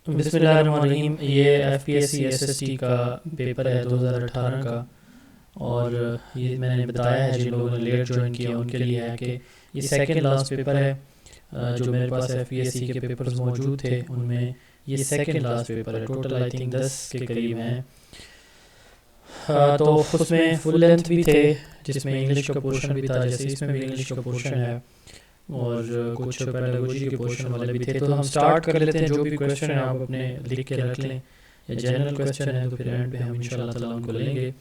बिस्मिल्लाहिर्रहमानिर्रहीम। ये FPSC SST का पेपर है 2018 का। और ये मैंने बताया है जिन लोगों ने लेट ज्वाइन किया उनके लिए है कि ये सेकंड लास्ट पेपर है। जो मेरे पास एफपीएससी के पेपर्स मौजूद थे उनमें ये सेकंड लास्ट पेपर है। टोटल आई थिंक 10 के करीब हैं। तो उसमें फुल लेंथ भी थे जिसमें इंग्लिश का पोर्शन भी था, जैसे इसमें भी इंग्लिश का पोर्शन है और कुछ पेडागोजी के पोर्शन वाले भी थे। तो हम स्टार्ट कर लेते हैं। जो भी क्वेश्चन है आप अपने लिख के रख लें, या जनरल क्वेश्चन है तो फिर एंड पे हम इंशाल्लाह ताला उनको लेंगे।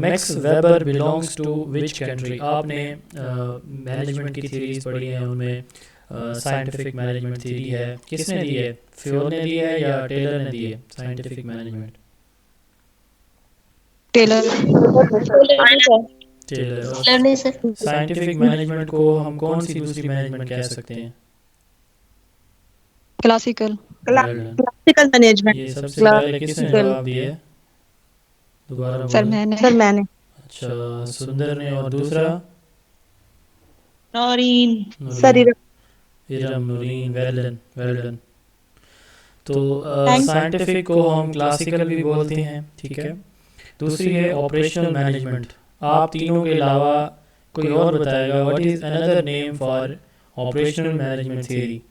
Max Weber belongs to which country. आपने मैनेजमेंट की थ्योरीज पढ़ी हैं, उनमें साइंटिफिक मैनेजमेंट थ्योरी है, किसने दी है? फ्योल ने दी है या टेलर ने दी है साइंटिफिक मैनेजमेंट? Taylor Taylor. और नहीं सर, साइंटिफिक मैनेजमेंट को हम कौन सी दूसरी मैनेजमेंट कह सकते हैं? Classical classical management. ये सबसे पहले किसने जवाब दिया है? दोबारा सर बोलो। मैंने अच्छा, सुंदर ने। और दूसरा? Naureen. Sir Iram Noorin. Well done, well done. तो साइंटिफिक को हम क्लासिकल भी बोलते हैं, ठीक है। दूसरी है ऑपरेशनल मैनेजमेंट। आप तीनों के अलावा कोई और बताएगा what is another name for operational management theory?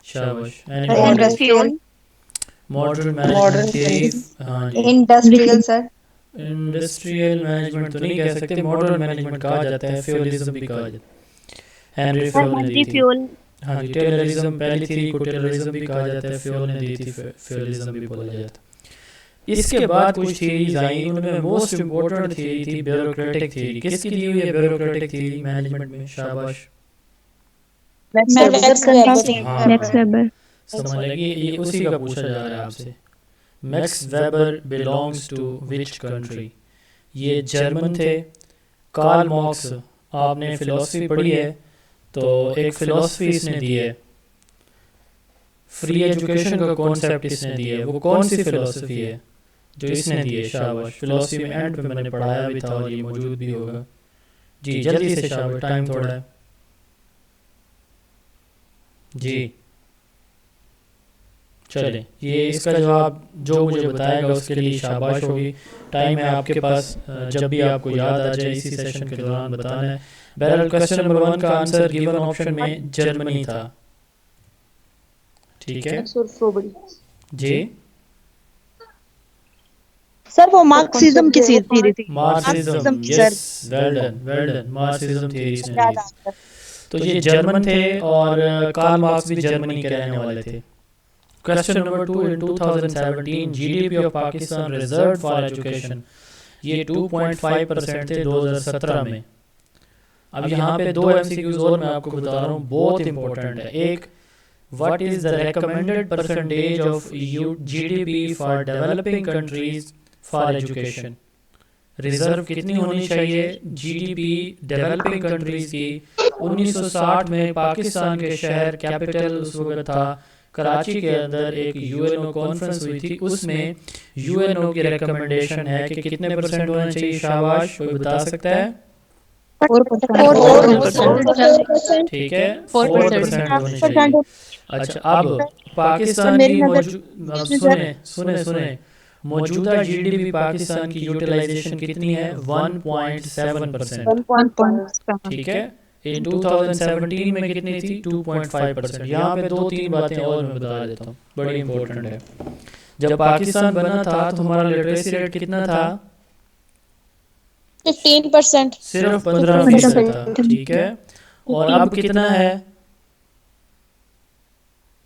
शाबाश। Industrial modern management theory. हाँ जी। इंडस्ट्रियल सर इंडस्ट्रियल मैनेजमेंट तो नहीं कह सकते, मॉडर्न मैनेजमेंट कहा जाता है, फ्यूलिज्म भी कहा जाता है। हेनरी फ्यूल ने दी थी। हाँ जी, टेलरिज्म पहली थ्योरी को टेलरिज्म भी कहा जाता है, फ्यूल ने दी थी, फ्यूलिज्म भी बोला जाता है। इसके बाद कुछ थ्योरीज आई, उनमें मोस्ट इम्पोर्टेंट थ्योरी थी ब्यूरोक्रेटिक थ्योरी। किसकी दी हुई है ब्यूरोक्रेटिक थ्योरी मैनेजमेंट में? शाबाश। Max weber. समझ लगी। ये उसी का पूछा जा रहा है आपसे। Max Weber belongs to which country? ये जर्मन थे। कार्ल मार्क्स, आपने फिलॉसफी पढ़ी है तो एक फिलॉसफी इसने दी है। फ्री एजुकेशन का कॉन्सेप्ट इसने दिया है। वो कौन सी फिलॉसफी है जो इसने दी है? शाबाश। फिलॉसफी में एंड पे मैंने पढ़ाया भी था और ये मौजूद भी होगा। जी जल्दी से, शाबाश, टाइम थोड़ा है। जी चलें, ये इसका जवाब जो मुझे बताएगा उसके लिए शाबाश होगी। टाइम है आपके पास, जब भी आपको याद आ जाए इसी सेशन के दौरान बताना है। बहरहाल क्वेश्चन नंबर 1 का आंसर गिवन ऑप्शन में जर्मनी था, ठीक है जी। सर वो मार्क्सिज्म की थ्योरी थी। Marxism, yes, well done, well done. Marxism theory इसने दी। तो ये जर्मन थे और कार्ल मार्क्स भी जर्मनी के रहने वाले थे। Question number 2, in 2017 GDP of Pakistan reserve for education, ये 2.5% थे 2017 में। अब यहाँ पे दो एमसीक्यूज और मैं आपको बता रहा हूँ, बहुत इंपॉर्टेंट है। एक, what is the recommended percentage of GDP for developing countries for education? Reserve कितनी होनी चाहिए जीडीपी डेवलपिंग कंट्रीज की? 1960 में पाकिस्तान के शहर कैपिटल उस वक्त था कराची के अंदर एक यूएनओ कॉन्फ्रेंस हुई थी, उसमें यूएनओ की रिकमेंडेशन है कि कितने परसेंट होना चाहिए? शाबाश, कोई बता सकता है? 4%। ठीक है, 4% होने चाहिए। अच्छा, अब पाकिस्तान की अब सुने सुने सुने, मौजूदा जीडीपी पाकिस्तान की यूटिलाइजेशन कितनी है? 1.7%, ठीक है। इन 2017 में कितनी थी? 2.5%। यहाँ पे दो तीन बातें और मैं बता देता हूँ, बड़ी इंपॉर्टेंट है। जब पाकिस्तान बना था तो हमारा लिटरेसी रेट कितना था? 15%। सिर्फ 15% था, ठीक है। और अब कितना है?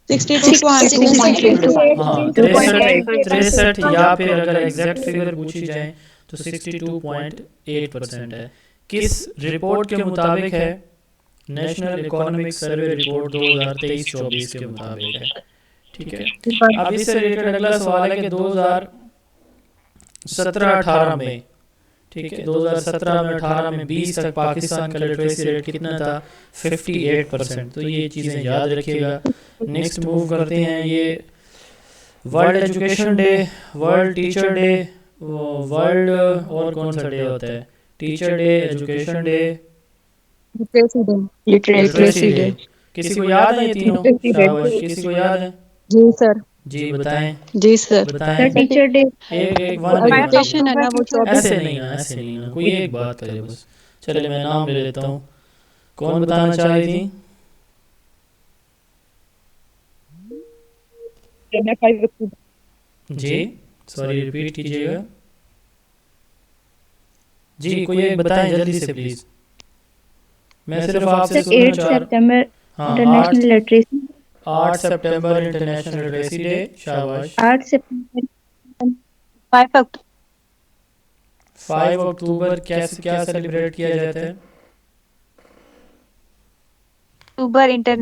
62.2। हाँ, 63, या फिर अगर एग्जैक्ट फिगर पूछी जाए तो 62.8% है। किस रिपोर्ट के मुताबिक है? नेशनल इकोनॉमिक सर्वे रिपोर्ट 2023-24 के मुताबिक है, ठीक है। अब इससे रिलेटेड अगला सवाल है कि 2017-18 में, ठीक है, 2017 में 18 में 20 तक पाकिस्तान का लिटरेसी रेट कितना था? 58%। तो ये चीज़ें याद रखिएगा। नेक्स्ट मूव करते हैं। ये world education day, world teacher day, world और कौन सा डे होता है? Teacher day, education day, literacy day. किसी को याद है ये तीनों? शाबाश, किसी को याद है? जी सर। जी बताएं, जी सर। बताएं। टीचर डे एक एक वन मिनट, एजुकेशन है ना वो 24। ऐसे नहीं ना, ऐसे नहीं ना, कोई एक बात करे बस। चले मैं नाम ले लेता हूँ, कौन बताना चाह रही थी? 5 अक्टूबर। जी सॉरी, रिपीट कीजिएगा। जी कोई एक बताएं जल्दी से प्लीज, मैं सिर्फ आपसे सुनना 8 चाह रहा। सितंबर हाँ, इंटरनेशनल लिटरेसी। 8 सितंबर इंटरनेशनल लिटरेसी डे, शाबाश। 8 सितंबर 5 अक्टूबर 5 अक्टूबर कैसे क्या सेलिब्रेट किया जाता है? Inter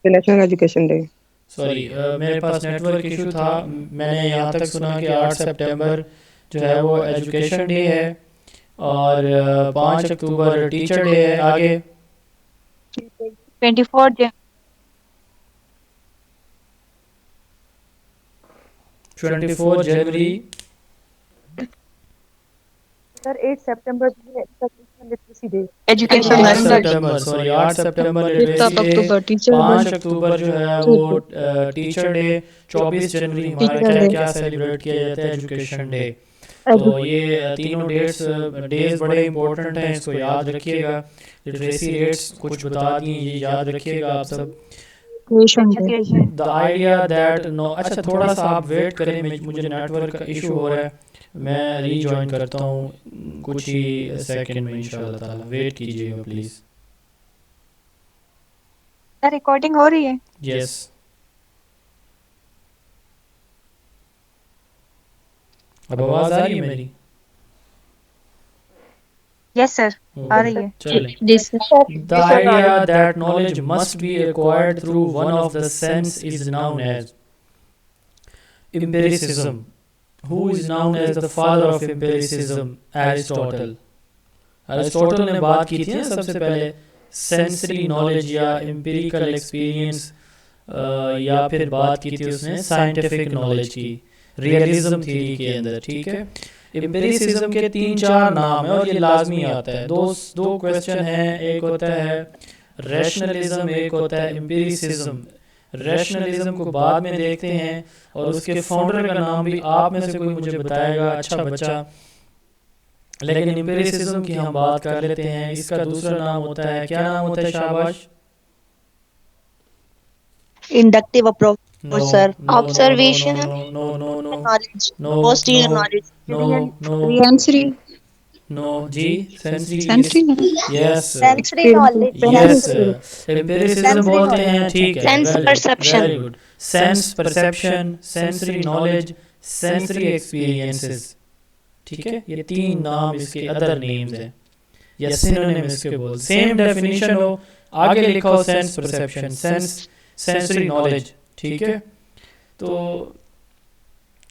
national education day. Sorry मेरे पास नेटवर्क इशू था, मैंने यहाँ तक सुना कि 8 सितंबर जो है वो एजुकेशन डे है, और 5 अक्टूबर टीचर डे है। आगे 24 24 जनवरी। सर 8 सितंबर international literacy day. Education 8 national सितंबर सॉरी 8 सितंबर 5 लिटरेसी डे। अक्टूबर टीचर 5 अक्टूबर जो है वो टीचर डे। 24 जनवरी हमारा टीचर क्या डे। क्या सेलिब्रेट किया जाता है? Education day. तो ये तीनों डेज बड़े इंपॉर्टेंट हैं, इसको याद रखिएगा। लिटरेसी रेट्स कुछ बता दिए, ये याद रखिएगा आप सब। Education day. The idea that no, अच्छा थोड़ा सा आप वेट करें, मुझे नेटवर्क का इशू हो रहा है, मैं रीजॉइन करता हूँ कुछ ही सेकंड में इंशाल्लाह ताला, वेट कीजिएगा प्लीज़। रिकॉर्डिंग हो रही है। यस, अब आवाज़ आ रही है मेरी? यस सर, आ रही है। चलें। जी sir. The idea that knowledge must be acquired through one of the sense is known as empiricism. Who is known as the father of empiricism? Aristotle. Aristotle ने बात की थी ना सबसे पहले सेंसरी नॉलेज या एम्पिरिकल एक्सपीरियंस, या फिर बात की थी उसने साइंटिफिक नॉलेज की, रियलिज्म थ्योरी के अंदर। ठीक है, एम्पिरिसिज्म के 3-4 नाम है और ये लाजमी आता है। दो क्वेश्चन हैं, एक होता है रैशनलिज्म, एक होता है एम्पिरिसिज्म। रैशनलिज्म को बाद में देखते हैं, और उसके फाउंडर का नाम भी आप में से कोई मुझे बताएगा, अच्छा बच्चा। लेकिन एम्पिरिसिज्म की हम बात कर लेते हैं। इसका दूसरा नाम होता है, क्या नाम होता है शाबाश? Inductive approach no sir. No observation no no no no knowledge. No posterior no knowledge. No no sensory. No जी, sensory sensory yes sensory knowledge. Yes, empiricism बोलते हैं, ठीक है, sense perception. Very good. Sense perception, sensory knowledge, sensory experiences. ठीक है, ये 3 नाम इसके अदर नेम्स हैं, या सिनोनिम इसके बोल। सेम डेफिनेशन हो, आगे लिखा हो सेंस परसेप्शन, सेंसरी नॉलेज। ठीक है, तो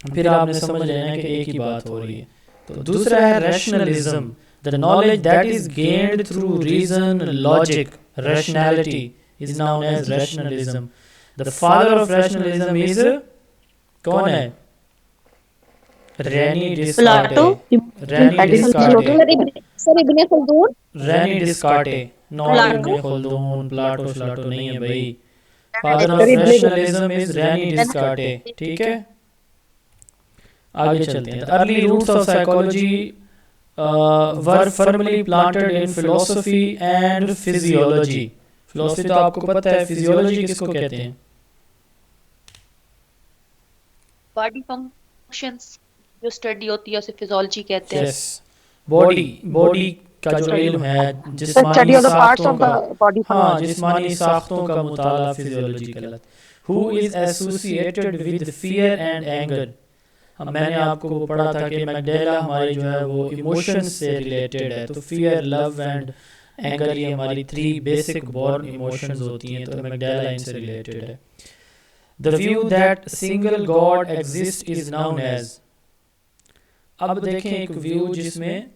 फिर आपने समझ लेना कि एक ही बात हो रही है। तो दूसरा है rationalism, the knowledge that is gained through reason, logic, rationality is known as rationalism. The father of rationalism is, कौन है? René Descartes. René Descartes, sir Ibn Khaldun. René Descartes, not Ibn Khaldun, Plato श्लाटो नहीं है भाई। Father of rationalism is René Descartes. ठीक है, आगे चलते हैं। Early roots of psychology were firmly planted in philosophy and physiology. Philosophy तो आपको पता है, फिजियोलॉजी किसको कहते हैं? बॉडी फंक्शंस जो स्टडी होती है उसे फिजियोलॉजी कहते हैं। यस, बॉडी बॉडी का जो इल्म है, स्टडी जिस्मानी ऑफ द पार्ट्स साख्तों ऑफ का, द बॉडी। हाँ जिस्मानी साख्तों का मुताला फिजियोलॉजी कहलाता है। Who is associated with fear and anger. मैंने आपको वो पढ़ा था कि मैगडेला हमारी जो है वो इमोशंस से रिलेटेड है, तो फियर, लव एंड एंगर ये हमारी 3 बेसिक बॉर्न इमोशंस होती हैं, तो मैगडेला इनसे रिलेटेड है। The view that single god exist is known as. अब देखें एक व्यू जिसमें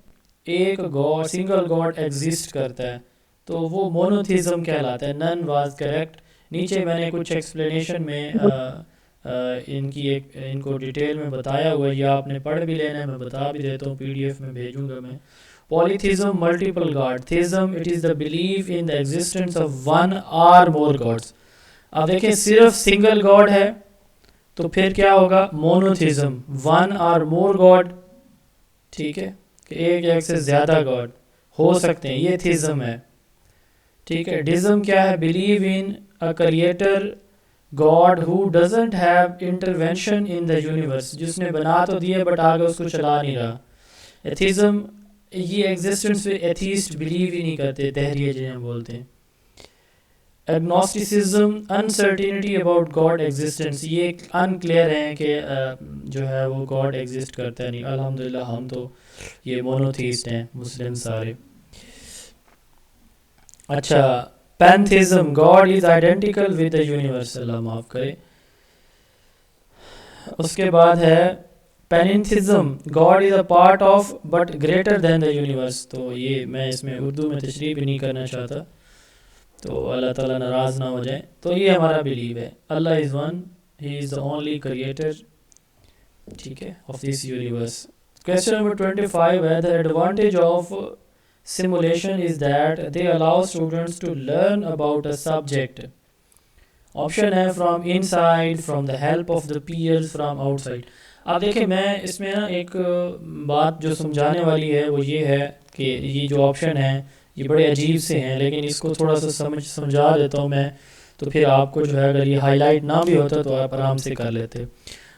एक गॉड, सिंगल गॉड एग्जिस्ट करता है, तो वो मोनोथिज्म कहलाता है। None was correct. नीचे मैंने कुछ एक्सप्लेनेशन में इनको डिटेल में बताया हुआ है, या आपने पढ़ भी लेना है, मैं बता भी देता हूँ, PDF में भेजूंगा मैं। Polytheism, multiple god. Theism, it is the belief in the existence of one or more gods. अब देखें सिर्फ सिंगल गॉड है तो फिर क्या होगा, मोनोथिज्म, वन और मोर गॉड, ठीक है, कि एक या एक से ज़्यादा गॉड हो सकते हैं, ये थिज्म है, ठीक है। डिज्म क्या है, believe in a creator God who doesn't have intervention in the universe, जिसने बना तो दिए बट आगे उसको चला नहीं रहा। एथिज्म, ये एग्जिस्टेंस पे एथीस्ट बिलीव ही नहीं करते, दहरिये जिन्हें बोलते हैं। Agnosticism, uncertainty about God existence, ये अनक्लियर है कि जो है वो गॉड एग्जिस्ट करता है नहीं। अल्हम्दुलिल्लाह हम तो ये मोनोथीस्ट हैं मुस्लिम सारे। अच्छा, pantheism, God is identical with the universe, अल्लाह माफ़ करे। उसके बाद है panentheism, God is a part of but greater than the universe. तो ये मैं इसमें उर्दू में तशरीह भी नहीं करना चाहता, तो अल्लाह ताला नाराज़ ना हो जाए। तो ये हमारा बिलीव है, Allah is one, he is the only creator, ठीक है, of this universe. Question number 25 है, the advantage of simulation is that they allow students to learn about a subject. Option है from inside, from the help of the peers, from outside. अब देखिए मैं इसमें ना एक बात जो समझाने वाली है वो ये है कि ये जो ऑप्शन है ये बड़े अजीब से हैं, लेकिन इसको थोड़ा सा समझा देता हूँ मैं, तो फिर आपको जो है अगर ये हाईलाइट ना भी होता तो आप आराम से कर लेते।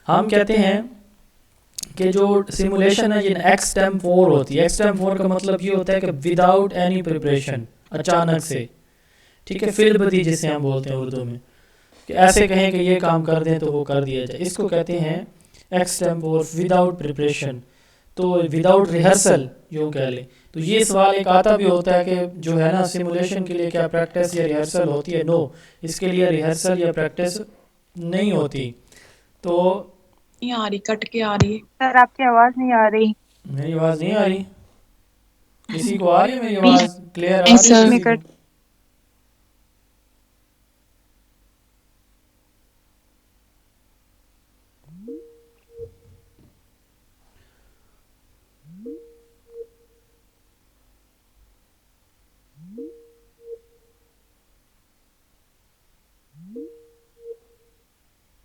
हम कहते हैं कि जो सिमुलेशन है ये एक्सटेम्पोर होती है। एक्सटेम्पोर का मतलब ये होता है कि विदाउट एनी प्रिपरेशन, अचानक से, ठीक है, फिलबदी जिसे हम बोलते हैं उर्दू में, कि ऐसे कहें कि ये काम कर दें तो वो कर दिया जाए, इसको कहते हैं एक्सटेम्पोर, विदाउट प्रिपरेशन, तो विदाउट रिहर्सल यूँ कह लें। तो ये सवाल एक आता भी होता है कि जो है ना सिमुलेशन के लिए क्या प्रैक्टिस या रिहर्सल होती है? नो, इसके लिए रिहर्सल या प्रैक्टिस नहीं होती। तो नहीं आ रही, कट के आ रही है सर आपकी आवाज नहीं आ रही। मेरी आवाज़ नहीं आ रही? किसी को आ रही है मेरी आवाज़ क्लियर? आ नहीं रही है सर। किसी को?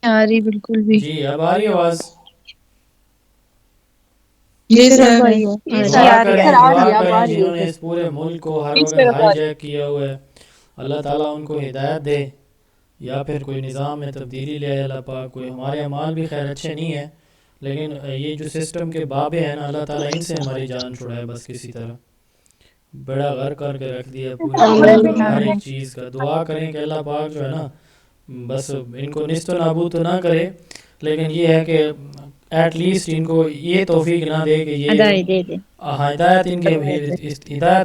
आ रही बिल्कुल भी। जी अब आ रही है आवाज़? जी सर। दुआ करें, दुआ करें जिन्होंने इस पूरे मुल्क को हर वक्त हाईजैक किया हुआ है, अल्लाह ताला उनको हिदायत दे या फिर कोई निज़ाम में तब्दीली ले आए अल्लाह पाक। कोई हमारे अमाल भी खैर अच्छे नहीं है, लेकिन ये जो सिस्टम के बाबे हैं ना, अल्लाह ताला इनसे हमारी जान छुड़ाए बस किसी तरह। बड़ा घर करके रख दिया पूरे हर एक चीज़ का। दुआ करें कि अल्लाह पाक जो है ना बस इनको निस्तो नाबूद तो ना करे, लेकिन ये है कि एटलीस्ट इनको ये तौफीक ना दे कि ये हिदायत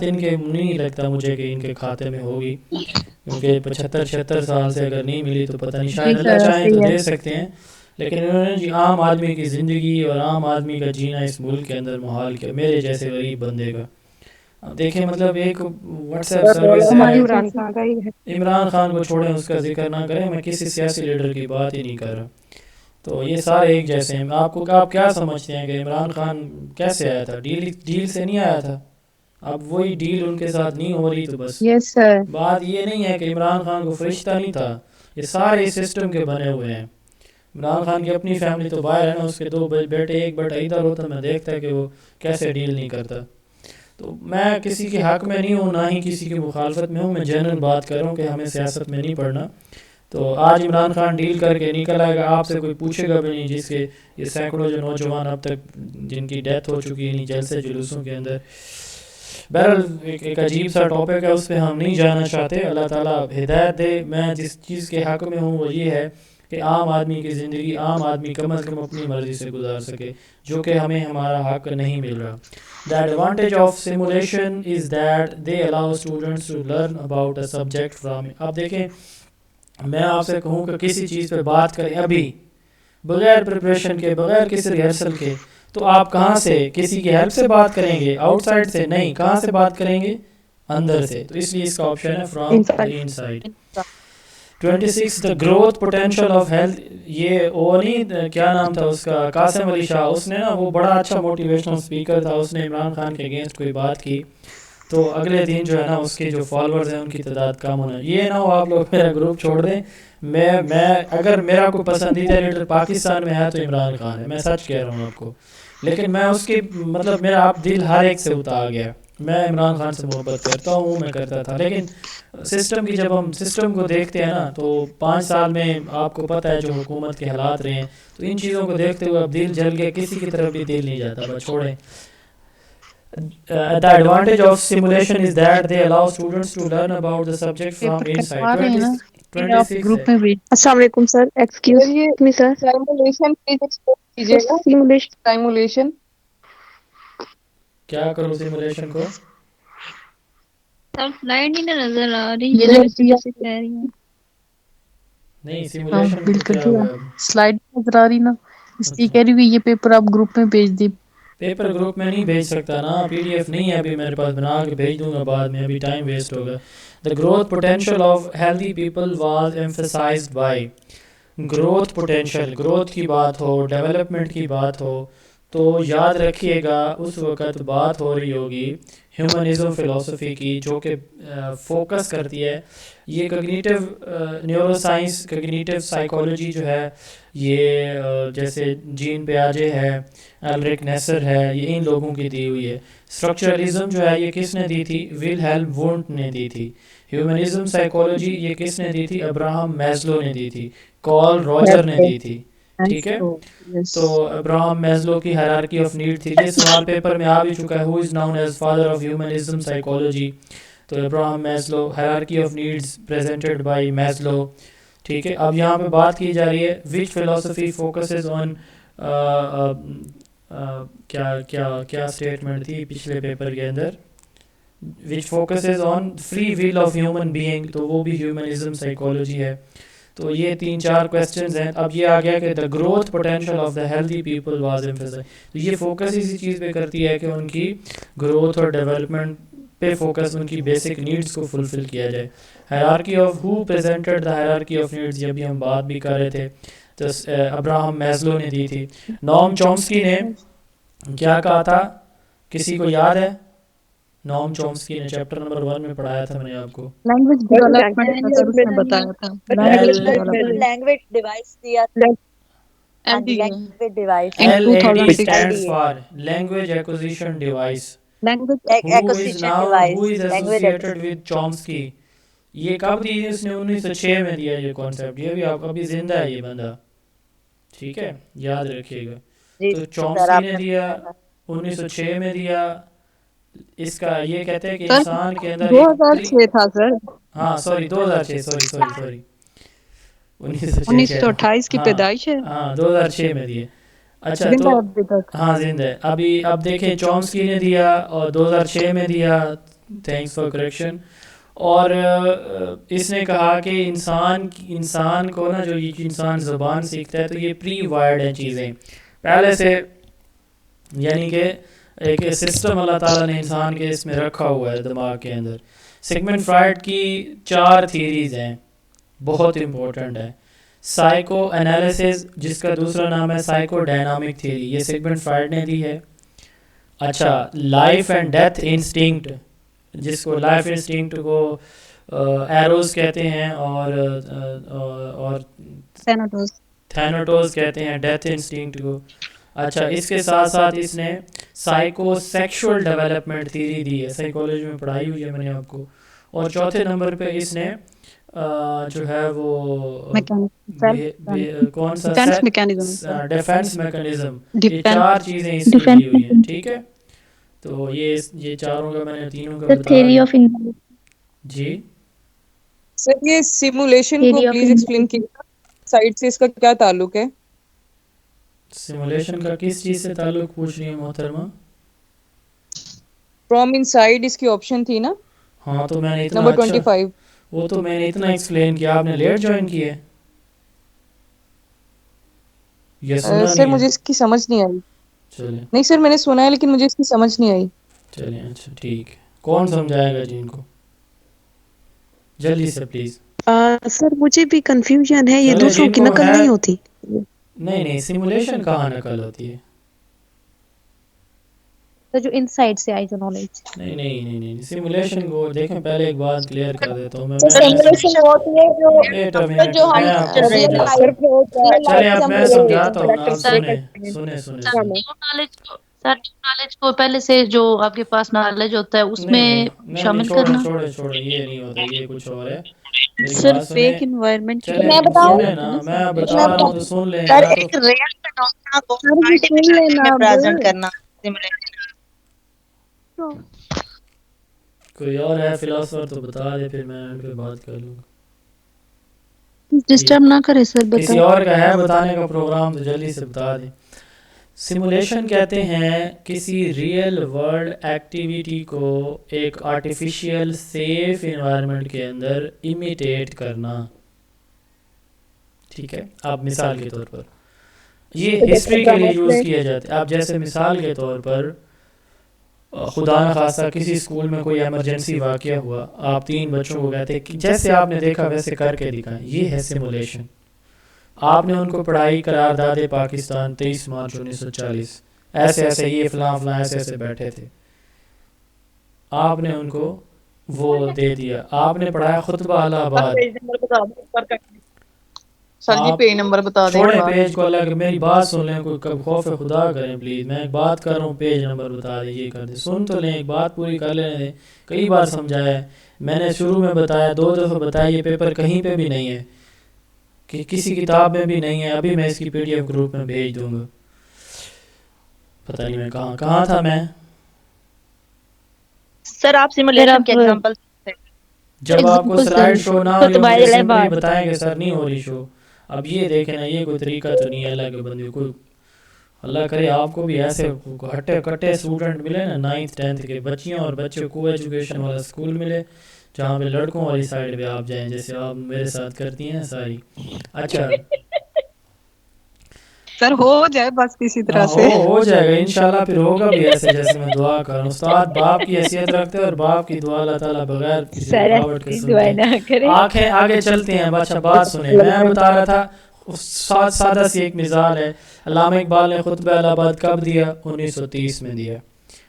इनके नहीं लगता मुझे कि इनके खाते में होगी, क्योंकि 75-76 साल से अगर नहीं मिली तो पता नहीं, शायद अल्लाह चाहे तो दे सकते हैं, लेकिन इन्होंने जी आम आदमी की ज़िंदगी और आम आदमी का जीना इस मुल्क के अंदर मुहाल किया, मेरे जैसे गरीब बंदे का। अब देखें मतलब एक व्हाट्सएप सर्विस है, इमरान खान को छोड़ें, उसका जिक्र ना करें, मैं किसी सियासी लीडर की बात ही नहीं कर रहा। तो ये सारे एक जैसे हैं। आपको आप क्या समझते हैं कि इमरान खान कैसे आया था? डील से नहीं आया था। अब वही डील उनके साथ नहीं हो रही तो बस यस सर। बात ये नहीं है कि इमरान खान को फरिश्ता नहीं था, ये सारे सिस्टम के बने हुए हैं। इमरान खान की अपनी फैमिली तो बाहर है ना, उसके 2 बेटे, एक बेटा इधर होता, मैं देखता कि वो कैसे डील नहीं करता। तो मैं किसी के हक में नहीं हूँ, ना ही किसी की मुखालफत में हूँ, मैं जनरल बात कर रहा हूँ कि हमें सियासत में नहीं पढ़ना। तो आज इमरान खान डील करके निकल आएगा, आपसे कोई पूछेगा भी नहीं, जिसके ये सैकड़ों जो नौजवान अब तक जिनकी डेथ हो चुकी है जलसे जुलूसों के अंदर। बहरहाल एक अजीब सा टॉपिक है, उस पर हम नहीं जाना चाहते, अल्लाह ताला हिदायत दे। मैं जिस चीज़ के हक में हूँ वो ये है कि आम आदमी की ज़िंदगी आम आदमी कम अज़ कम अपनी मर्ज़ी से गुजार सके, जो कि हमें हमारा हक नहीं मिल रहा। The advantage of simulation is that they allow students to learn about a subject from। अब देखें, मैं आपसे कहूँ कि किसी चीज़ पे बात करें अभी बगैर प्रिपरेशन के, बगैर किसी रिहर्सल के, तो आप कहाँ से किसी की हेल्प से बात करेंगे? आउटसाइड से नहीं, कहाँ से बात करेंगे? अंदर से। तो इसलिए इसका ऑप्शन है from the inside. 26 the growth potential of health. ये वो नहीं, क्या नाम था उसका, कासिम अली शाह, उसने ना वो बड़ा अच्छा मोटिवेशनल स्पीकर था, उसने इमरान खान के अगेंस्ट कोई बात की तो अगले दिन जो है ना उसके जो फॉलोअर्स हैं उनकी तादाद कम होना। ये ना हो आप लोग मेरा ग्रुप छोड़ दें। मैं अगर मेरा कोई पसंदीदा लीडर पाकिस्तान में है तो इमरान खान है, मैं सच कह रहा हूँ आपको। लेकिन मैं उसकी मतलब मेरा आप दिल हर एक से उतार गया। मैं इमरान खान से मोहब्बत करता हूँ, मैं करता था, लेकिन सिस्टम की जब हम सिस्टम को देखते हैं ना तो 5 साल में आपको पता है जो हुकूमत के हालात रहे हैं, तो इन चीज़ों को देखते हुए अब दिल जल गया, किसी की तरफ भी दिल नहीं जाता, बस छोड़ें। The advantage of simulation is that they allow students to learn about the subject from paper inside. कटवा रहे हैं ना, फिर आप 26 ग्रुप है। में भेज। अस्सलाम वालेकुम सर, एक्सक्यूज ये मी सर। सिमुलेशन प्लीज एक्सप्लेन कीजिएगा। सिमुलेशन सिमुलेशन क्या करूँ सिमुलेशन को? सब स्लाइड ही ना नजर आ रही ये है जो जैसे कह रही हूँ। नहीं हाँ सिमुलेशन को बिल्कुल क्या जी, हुआ है? स्लाइड नजर आ रही ना, इसलिए अच्छा, कह रही हूँ कि ये पेपर आप ग्रुप में भेज दी। पेपर ग्रुप में नहीं भेज सकता ना, पीडीएफ नहीं है अभी मेरे पास, बना के भेज दूंगा बाद में, अभी टाइम वेस्ट होगा। The growth potential of healthy people was emphasised by. Growth potential, growth की बात हो, डेवलपमेंट की बात हो, तो याद रखिएगा उस वक़्त बात हो रही होगी ह्यूमनिज़्म फ़िलासफ़ी की, जो कि फोकस करती है ये कग्निटिव न्यूरोसाइंस, कग्निटिव साइकोलॉजी जो है ये जैसे जीन पियाजे है, एल्रिक नेसर है, ये इन लोगों की दी हुई है। स्ट्रक्चरलिज्म जो है ये किसने दी थी? विलहेल्म वुंट ने दी थी। ह्यूमनिज़्म साइकोलॉजी ये किसने दी थी? अब्राहम मैस्लो ने दी थी, कॉल रॉजर ने दी थी। ठीक है, तो अब्राहम मैस्लो की हायरार्की ऑफ नीड थी। ये सवाल पेपर में आ भी चुका है, who is known as father of humanism psychology? तो Abraham Maslow, hierarchy of needs presented by Maslow. ठीक है, अब यहाँ पे बात की जा रही है विच फिलोसफी फोकसेस ऑन, क्या क्या क्या स्टेटमेंट थी पिछले पेपर के अंदर, which focuses on free will of human being, तो वो भी ह्यूमनिज्म साइकोलॉजी है। तो ये 3-4 क्वेश्चंस हैं। अब ये आ गया कि the growth potential of the healthy people was emphasised, तो ये फोकस इसी चीज़ पे करती है कि उनकी ग्रोथ और डेवलपमेंट पे फोकस, उनकी बेसिक नीड्स को फुलफिल किया जाए। Hierarchy of who presented the hierarchy of needs, ये भी हम बात भी कर रहे थे, तो अब्राहम मैस्लो ने दी थी। नॉम चॉम्स्की ने क्या कहा था, किसी को याद है? नॉम चॉम्स्की ने चैप्टर नंबर 1 में पढ़ाया था मैंने आपको। लैंग्वेज डेवलपमेंट का सर उसने बताया था। लैंग्वेज डेवलपमेंट लैंग्वेज डिवाइस दिया हाँ जी, language device in LAD 2006 stands for Language Acquisition Device, language who is acquisition now device who is language associated with Chomsky। ये कब दी है उसने? 1906 में दिया ये कॉन्सेप्ट, ये भी आप अभी जिंदा है ये बंदा, ठीक है, याद रखिएगा। जी तो सर चॉम्स्की ने आपने दिया 1906 में दिया। इसका ये कहते हैं कि सर इंसान के अंदर एक 2006 था सर, हाँ सॉरी 2006, सॉरी सॉरी सॉरी 1906 1928 की हाँ पैदाइश है। हाँ 2006 में दिए। अच्छा जिंदा तो है अभी तक। हाँ जिंदा है अभी। अब देखें चॉम्स्की ने दिया और 2006 में दिया, थैंक्स फॉर करेक्शन। और इसने कहा कि इंसान को ना, जो ये इंसान ज़ुबान सीखता है तो ये प्री वायर्ड हैं चीज़ें पहले से, यानी कि एक सिस्टम अल्लाह ताला ने इंसान के इसमें रखा हुआ है दिमाग के अंदर। सिगमंड फ्राइड की 4 थीरीज हैं, बहुत इंपॉर्टेंट है। साइको एनालिसिस, जिसका दूसरा नाम है साइको डायनामिक थ्योरी, ये सिगमंड फ्राइड ने दी है। अच्छा, लाइफ एंड डेथ इंस्टिंक्ट, जिसको लाइफ इंस्टिंक्ट को एरोज कहते हैं और थैनाटोस कहते हैं डेथ इंस्टिंक्ट को। अच्छा, इसके साथ साथ इसने साइको सेक्सुअल डेवलपमेंट थ्योरी दी है, साइकोलॉजी में पढ़ाई हुई है मैंने आपको। और चौथे नंबर पे इसने जो है वो कौन सा डिफेंस मैकेनिज्म, डिफेंस मैकेनिज्म, ये 4 चीज़ें इसकी दी हुई हैं। ठीक है, तो ये चारों का मैंने तीनों का बता थ्योरी दिया। ऑफ इनवॉल्व जी सर ये सिमुलेशन को Theory of प्लीज एक्सप्लेन कीजिएगा, साइड से इसका क्या ताल्लुक है? सिमुलेशन का किस चीज़ से ताल्लुक पूछ रही है मोहतरमा? फ्रॉम इनसाइड इसकी ऑप्शन थी ना, हाँ तो मैंने इतना नंबर अच्छा 25। वो तो मैंने इतना एक्सप्लेन किया, आपने लेट ज्वाइन किया है, ये सुना सर नहीं है? मुझे इसकी समझ नहीं आई। चलें नहीं सर मैंने सुना है लेकिन मुझे इसकी समझ नहीं आई। चलें, अच्छा ठीक है, कौन समझाएगा जी इनको, जल्दी से प्लीज़। सर मुझे भी कंफ्यूजन है, ये चलो, दूसरों की जिनको नकल है नहीं होती। नहीं, सिमुलेशन कहाँ नकल होती है? तो जो इनसाइड से आई जो नॉलेज। नहीं, सिमुलेशन को देखें, पहले एक बात क्लियर कर देता हूँ मैं सिमुलेशन होती है जो वेट अ मिनट, जो हम मैं आपको रियल समझाता हूँ। लाइफ चले अब मैं समझाता हूँ ना, आप सर सुने। सर न्यू नॉलेज को पहले से जो आपके पास नॉलेज होता है उसमें शामिल करना। छोड़ो, ये नहीं होता, ये कुछ और है। मेरी सर बात सुने। फेक इन्वायरमेंट की चले मैं तरह बताऊं सुने होता ना, है ना मैं सर, बता मैं रहा हूँ बताऊं तो सुन ले सर या तो एक रियल फिनोमेना को सर भी सुन आर्टिफिशियल लेना में अब। प्रेजेंट करना सिमुलेशन। कोई और है फिलोसोफर तो बता दे, फिर मैं उन पे बात कर लूँगा। डिस्टर्ब ना करे सर, किसी बताओ। और का है बताने का प्रोग्राम तो जल्दी से बता दे। सिमुलेशन कहते हैं किसी रियल वर्ल्ड एक्टिविटी को एक आर्टिफिशियल सेफ एनवायरनमेंट के अंदर इमिटेट करना। ठीक है, अब मिसाल के तौर पर ये हिस्ट्री के लिए यूज़ किया जाता है। अब जैसे मिसाल के तौर पर खुदा न खासा किसी स्कूल में कोई इमरजेंसी वाक़या हुआ, आप 3 बच्चों को कहते कि जैसे आपने देखा वैसे करके दिखाएं, ये है सिमुलेशन। आपने उनको पढ़ाई करारदाद पाकिस्तान 23 मार्च 1940 ऐसे ये फलां ऐसे बैठे थे, आपने उनको वो दे दिया। आपने पढ़ाया खुतबा इलाहाबाद। सर जी आप पेज नंबर बता दें। छोड़े पेज को अलग, मेरी बात सुन लें, कोई कब खौफ खुदा करें प्लीज़। मैं एक बात कर रहा हूँ, पेज नंबर बता दें, ये कर दें, सुन तो लें, एक बात पूरी कर लेने दें। कई बार समझाया है मैंने, शुरू में बताया, 2 दफ़ा बताया, ये पेपर कहीं पे भी नहीं है, कि किसी किताब में भी नहीं है। अभी मैं इसकी PDF ग्रुप में भेज दूंगा। पता नहीं मैं कहाँ था मैं। सर आप सिमुलेशन के एग्जांपल जब आपको Example स्लाइड सर। शो ना हो रही हो, तुम्हारे मुझे लिए सिंपली बात। बताएंगे सर नहीं हो रही शो। अब ये देखें ना, ये कोई तरीका तो नहीं है अल्लाह के बंदे को। अल्लाह करे आपको भी ऐसे हट्टे कट्टे स्टूडेंट मिले ना, 9th 10th के बच्चियों और बच्चों को एजुकेशन वाला स्कूल मिले, जहाँ पे लड़कों वाली साइड पे आप जाएं, जैसे आप मेरे साथ करती हैं सारी। अच्छा सर हो जाए बस किसी तरह हाँ, से। हो जाएगा इंशाल्लाह, फिर होगा भी ऐसे जैसे मैं दुआ कर रहा हूँ। उस्ताद बाप की हैसियत रखते हैं और बाप की दुआ अल्लाह ताला बगैर किसी सर रुकावट के ऐसी सुनते दुआ हैं। ना करे। आंखें आगे चलते हैं। अच्छा बात सुने, मैं बता रहा था सादा सी एक मिसाल है। अल्लामा इकबाल ने खुतबा इलाहाबाद कब दिया? 1930 में दिया।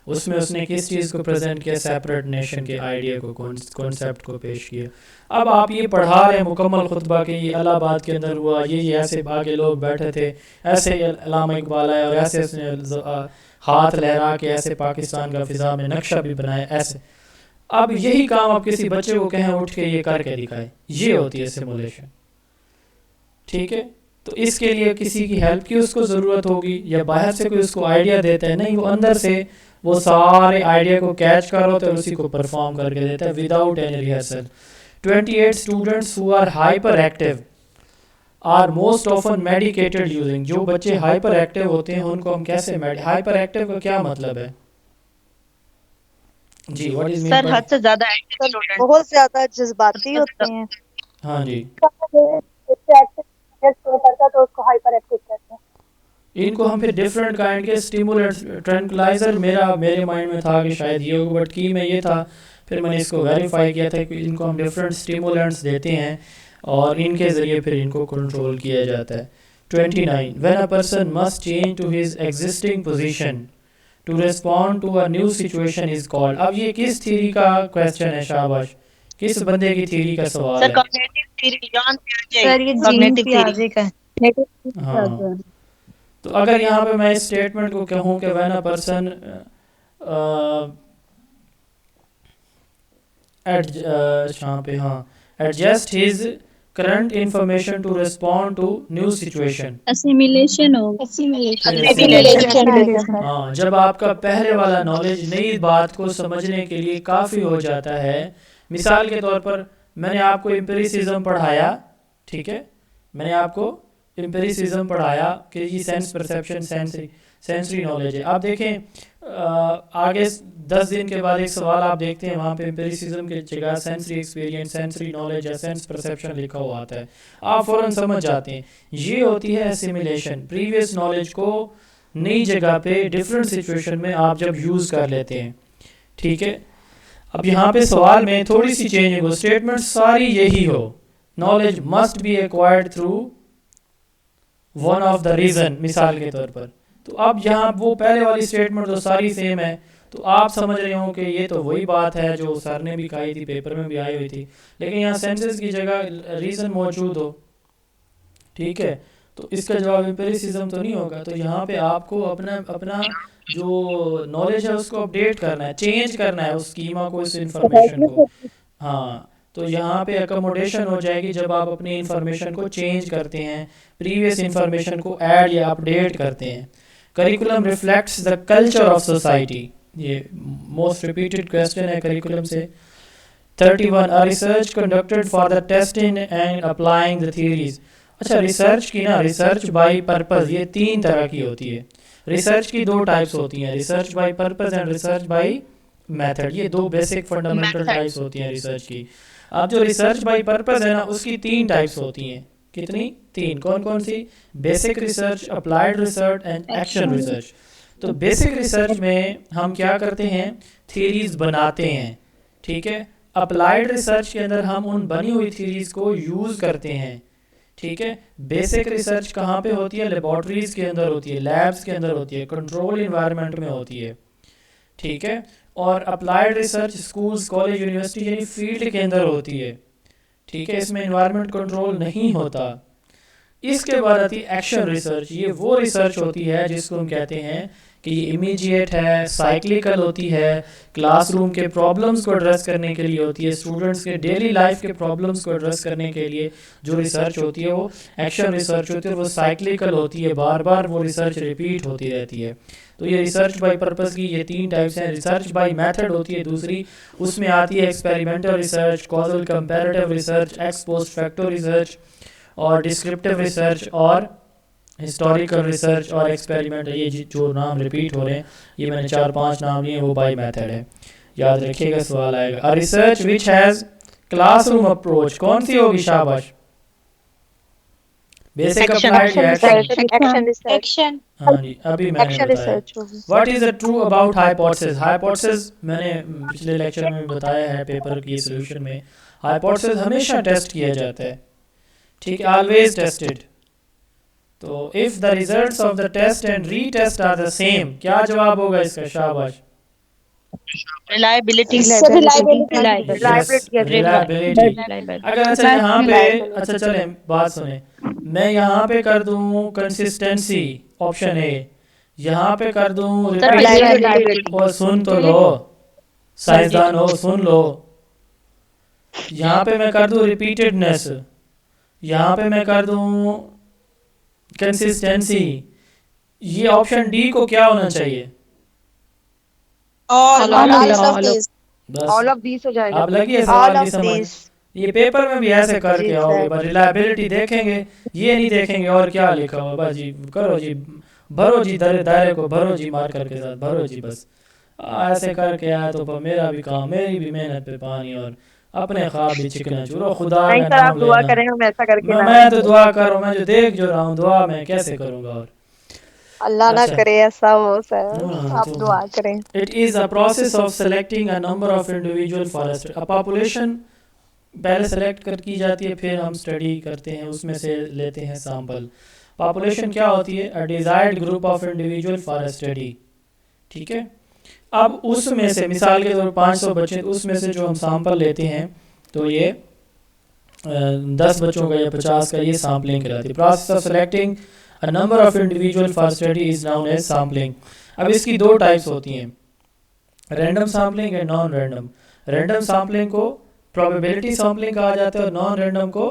उसमें उसने किस चीज़ को प्रेजेंट किया? सेपरेट नेशन के आइडिया को, कॉन्सेप्ट को पेश किया। अब आप ये पढ़ा रहे हैं मुकम्मल खुतबा के, ये इलाहाबाद के अंदर हुआ, ये ऐसे आगे लोग बैठे थे, ऐसे अल्लामा इकबाल आया और ऐसे उसने हाथ लहरा के ऐसे पाकिस्तान का फिजा में नक्शा भी बनाया ऐसे। अब यही काम आप किसी बच्चे को कहें उठ के ये करके दिखाए, ये होती है सिमुलेशन। ठीक है, तो इसके लिए किसी की हेल्प की उसको ज़रूरत होगी, या बाहर से कोई उसको आइडिया देता है? नहीं, वो अंदर से वो सारे आइडिया को कैच कर होता है और उसी को परफॉर्म करके देता है without any rehearsal. 28 students who are hyper active are most often medicated using. जो बच्चे हाइपर एक्टिव होते हैं उनको हम कैसे हाइपर एक्टिव का क्या मतलब है जी? What is sir mean? हद से ज्यादा एक्टिव स्टूडेंट। बहुत ज्यादा जज्बाती होते हैं। हाँ जी, तो उसको हाइपर एक्टिव कहते हैं। इनको हम फिर डिफरेंट काइंड के स्टिमुलेंट्स, ट्रैंक्विलाइजर मेरे माइंड में था कि शायद ये होगा, बट की में ये था, फिर मैंने इसको वेरीफाई किया था कि इनको हम डिफरेंट स्टिमुलेंट्स देते हैं और इनके ज़रिए फिर इनको कंट्रोल किया जाता है। 29 when a person must change to his existing position to respond to a new situation is called. अब ये किस थ्योरी का क्वेश्चन है? शाबाश, किस बंदे की थ्योरी का सवाल सर है? कॉग्निटिव थ्योरी जॉन पियाजे। सर ये जीन कॉग्निटिव पियाजे का है। हाँ, तो अगर यहाँ पे मैं इस स्टेटमेंट को कहूँ कि when a person adjust his current information to respond to new situation. Assimilation होगा, असिमिलेशन। हाँ, जब आपका पहले वाला नॉलेज नई बात को समझने के लिए काफ़ी हो जाता है। मिसाल के तौर पर मैंने आपको एम्पिरिसिज्म पढ़ाया, ठीक है, मैंने आपको एम्पिरिसिज्म पढ़ाया कि ये सेंस परसेप्शन सेंसरी नॉलेज है। आप देखें आगे 10 दिन के बाद एक सवाल आप देखते हैं, वहाँ पे एम्पिरिसिज्म की जगह सेंसरी एक्सपीरियंस, सेंसरी नॉलेज या सेंस परसेप्शन लिखा हुआ आता है। आप फ़ौरन समझ जाते हैं ये होती है एसिमिलेशन। प्रीवियस नॉलेज को नई जगह पे डिफरेंट सिचुएशन में आप जब यूज़ कर लेते हैं। ठीक है, अब यहाँ पे सवाल में थोड़ी सी चेंज हो, स्टेटमेंट सारी यही हो, knowledge must be acquired through one of the reason, मिसाल के तौर पर। तो अब यहाँ वो पहले वाली स्टेटमेंट तो सारी सेम है, तो आप समझ रहे हो कि ये तो वही बात है जो सर ने भी कही थी, पेपर में भी आई हुई थी, लेकिन यहाँ सेंसेस की जगह रीज़न मौजूद हो, ठीक है, तो इसका जवाब एम्पिरिसिज्म तो नहीं होगा। तो यहाँ पे आपको अपना अपना जो नॉलेज है उसको अपडेट करना है, चेंज करना है उस स्कीमा को, इस इंफॉर्मेशन को। हाँ, तो यहाँ पे अकोमोडेशन हो जाएगी जब आप अपनी इंफॉर्मेशन को चेंज करते हैं, प्रीवियस इंफॉर्मेशन को ऐड या अपडेट करते हैं। Curriculum reflects the culture of society, ये मोस्ट रिपीटेड क्वेश्चन है करिकुलम से। 31 a research conducted for the testing and applying the theories. अच्छा, रिसर्च की ना, रिसर्च बाय पर्पस, ये तीन तरह की होती है। रिसर्च की दो टाइप्स होती हैं, research by purpose and research by method. ये दो बेसिक फंडामेंटल टाइप्स होती हैं रिसर्च की। अब जो रिसर्च बाय पर्पस है ना, उसकी तीन टाइप्स होती हैं। कितनी? तीन। कौन कौन सी? Basic research, applied research and action research. तो बेसिक रिसर्च में हम क्या करते हैं, थ्योरीज बनाते हैं, ठीक है। अप्लाइड रिसर्च के अंदर हम उन बनी हुई थ्योरीज को यूज़ करते हैं, ठीक है। बेसिक रिसर्च कहाँ पे होती है? लेबॉर्ट्रीज के अंदर होती है, लैब्स के अंदर होती है, कंट्रोल इन्वायरमेंट में होती है, ठीक है। और applied research schools, college, university यानी फील्ड के अंदर होती है, ठीक है। इसमें इन्वायरमेंट कंट्रोल नहीं होता। इसके बाद आती है एक्शन रिसर्च। ये वो रिसर्च होती है जिसको हम कहते हैं कि ये इमीडिएट है, साइक्लिकल होती है, क्लासरूम के प्रॉब्लम्स को एड्रेस करने के लिए होती है, स्टूडेंट्स के डेली लाइफ के प्रॉब्लम्स को एड्रेस करने के लिए जो रिसर्च होती है वो एक्शन रिसर्च होती है। वो साइक्लिकल होती है, बार बार वो रिसर्च रिपीट होती रहती है। तो ये रिसर्च बाय पर्पस की ये तीन टाइप्स हैं। रिसर्च बाय मेथड होती है दूसरी, उसमें आती है experimental research, causal comparative research, x post facto research और डिस्क्रिप्टिव रिसर्च और हिस्टोरिकल रिसर्च और एक्सपेरिमेंट। ये जो नाम रिपीट हो रहे हैं, ये मैंने 4-5 नाम लिए, वो बाय मेथड है, याद रखिएगा, सवाल आएगा। A research which has classroom approach, कौन सी होगी? शाबाश। बेसिक अप्लाइड या एक्शन? एक्शन हाँ जी, अभी मैंने बताया। What is the true about hypothesis? Hypothesis मैंने पिछले लेक्चर में बताया है, पेपर की सॉल्यूशन में। हाइपोथेसिस हमेशा टेस्ट किया जाता है, ठीक है, ऑलवेज टेस्टेड। तो if the results of the test and retest are the same, क्या जवाब होगा इसका? शाबाश। रिलायबिलिटी अगर अच्छा यहाँ पे, अच्छा चले बात सुने, मैं यहाँ पे कर दूँ कंसिस्टेंसी, ऑप्शन ए, यहाँ पे कर दूँ रिपीट, और सुन तो लो साइंसदान हो, सुन लो, यहाँ पे मैं कर दूँ रिपीटेडनेस, यहाँ पे मैं कर दूँ कंसिस्टेंसी, ये ऑप्शन डी को क्या होना चाहिए? ऑल ऑफ दीस हो जाएगा। आप लगी है सवाल की समझ? ये पेपर में भी ऐसे करके आओगे, बस रिलायबिलिटी देखेंगे, ये नहीं देखेंगे और क्या लिखा हुआ, बस जी करो जी, भरो जी दायरे को, भरो जी मार्कर के साथ भरो जी, बस ऐसे करके आया तो मेरा भी काम, मेरी भी मेहनत पे पानी और अपने ख्वाब भी चिकना चूरो। खुदा नहीं का सर, आप नाम दुआ लेना। करें, हम ऐसा करके मैं तो दुआ करूँ, मैं जो देख जो रहा हूँ दुआ मैं कैसे करूँगा, और अल्लाह ना अच्छा। करे ऐसा हो सर, हाँ, आप तो दुआ करें। It is a process of selecting a number of individual forest. A population पहले सेलेक्ट कर की जाती है, फिर हम स्टडी करते हैं, उसमें से लेते हैं सैंपल। पॉपुलेशन क्या होती है? अ desired group of individual for a study, ठीक है। अब उसमें से मिसाल के तौर 500 बच्चे, उसमें से जो हम सैंपल लेते हैं तो ये 10 बच्चों का या 50 का, ये सैम्पलिंग कहलाती है। Process of selecting a number of individual for study is known as sampling. अब इसकी दो टाइप्स होती हैं, random sampling and non random. Random sampling को प्रोबेबिलिटी सैम्पलिंग कहा जाता है और नॉन रैंडम को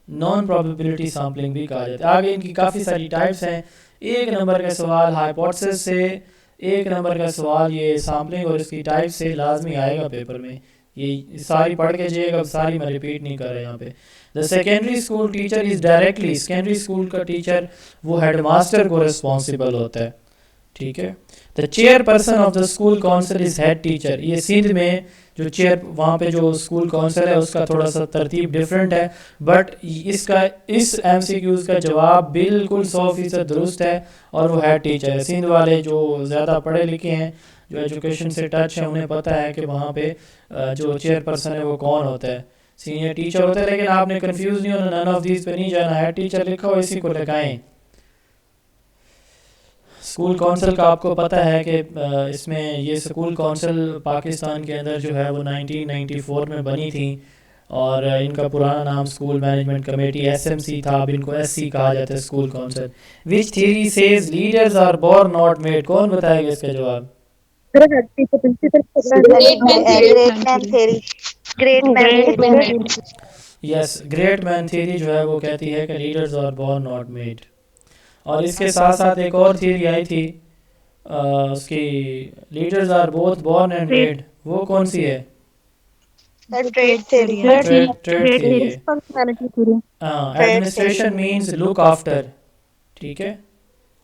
नॉन प्रोबेबिलिटी सैम्पलिंग भी कहा जाता है। आगे इनकी काफ़ी सारी टाइप्स हैं। एक नंबर का सवाल हाइपोथेसिस से, एक नंबर का सवाल ये सैम्पलिंग और इसकी टाइप से लाजमी आएगा पेपर में। ये सारी पढ़ के जाइएगा, सारी मैं रिपीट नहीं कर रहा यहाँ पे। The secondary school teacher is directly, secondary school का टीचर वो हेडमास्टर को रिस्पॉन्सिबल होता है, ठीक है। The chair person of the school council is head teacher. ये सिंध में जो चेयर, वहाँ पे जो स्कूल काउंसिल है उसका थोड़ा सा तरतीब डिफरेंट है, बट इसका इस MCQs का जवाब बिल्कुल 100% दुरुस्त है और वो हेड टीचर है। सिंध वाले जो ज़्यादा पढ़े लिखे हैं, जो एजुकेशन से टच है, उन्हें पता है कि वहाँ पे जो चेयर पर्सन है वो कौन होता है, सीनियर टीचर होता है, लेकिन आपने कंफ्यूज नहीं होना, नन ऑफ दीज पे नहीं जाना है, टीचर लिखा हो इसी को लगाएं। स्कूल काउंसिल का आपको पता है कि इसमें ये स्कूल काउंसिल पाकिस्तान के अंदर जो है वो 1994 में बनी थी, और इनका पुराना नाम स्कूल मैनेजमेंट कमेटी एसएमसी था, अब इनको एससी कहा जाता है, school council. Which theory says leaders are born not made? कौन बताएगा इसका जवाब? Great man theory. Great man. Yes, great man theory जो है वो कहती है कि leaders are born not made. और इसके साथ साथ एक और थ्योरी आई थी उसकी, leaders are both born and made, वो कौन सी है? Trade theory. ट्रेड थ्योरी है। एडमिनिस्ट्रेशन मींस लुक आफ्टर, ठीक है,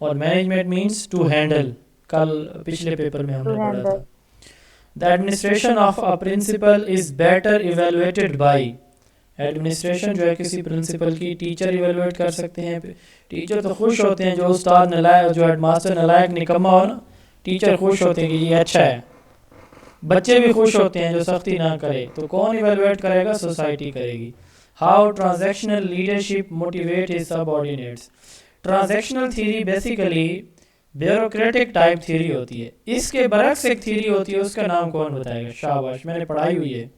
और मैनेजमेंट मींस टू हैंडल। कल पिछले पेपर में हमने पढ़ा था। The administration of a principal is better evaluated by, administration जो है किसी प्रिंसिपल की, टीचर इवेलुएट कर सकते हैं। टीचर तो खुश होते हैं, जो उस्ताद नलायक, जो हेडमास्टर नलायक निकम्मा हो ना, टीचर खुश होते हैं कि ये अच्छा है। बच्चे भी खुश होते हैं जो सख्ती ना करे। तो कौन इवेलुएट करेगा? सोसाइटी करेगी। How transactional leadership motivate his subordinates? Transactional theory basically bureaucratic type theory होती है। इसके बरक्स एक थ्योरी होती है, उसका नाम कौन बताएगा? शाबाश, मैंने पढ़ाई हुई है।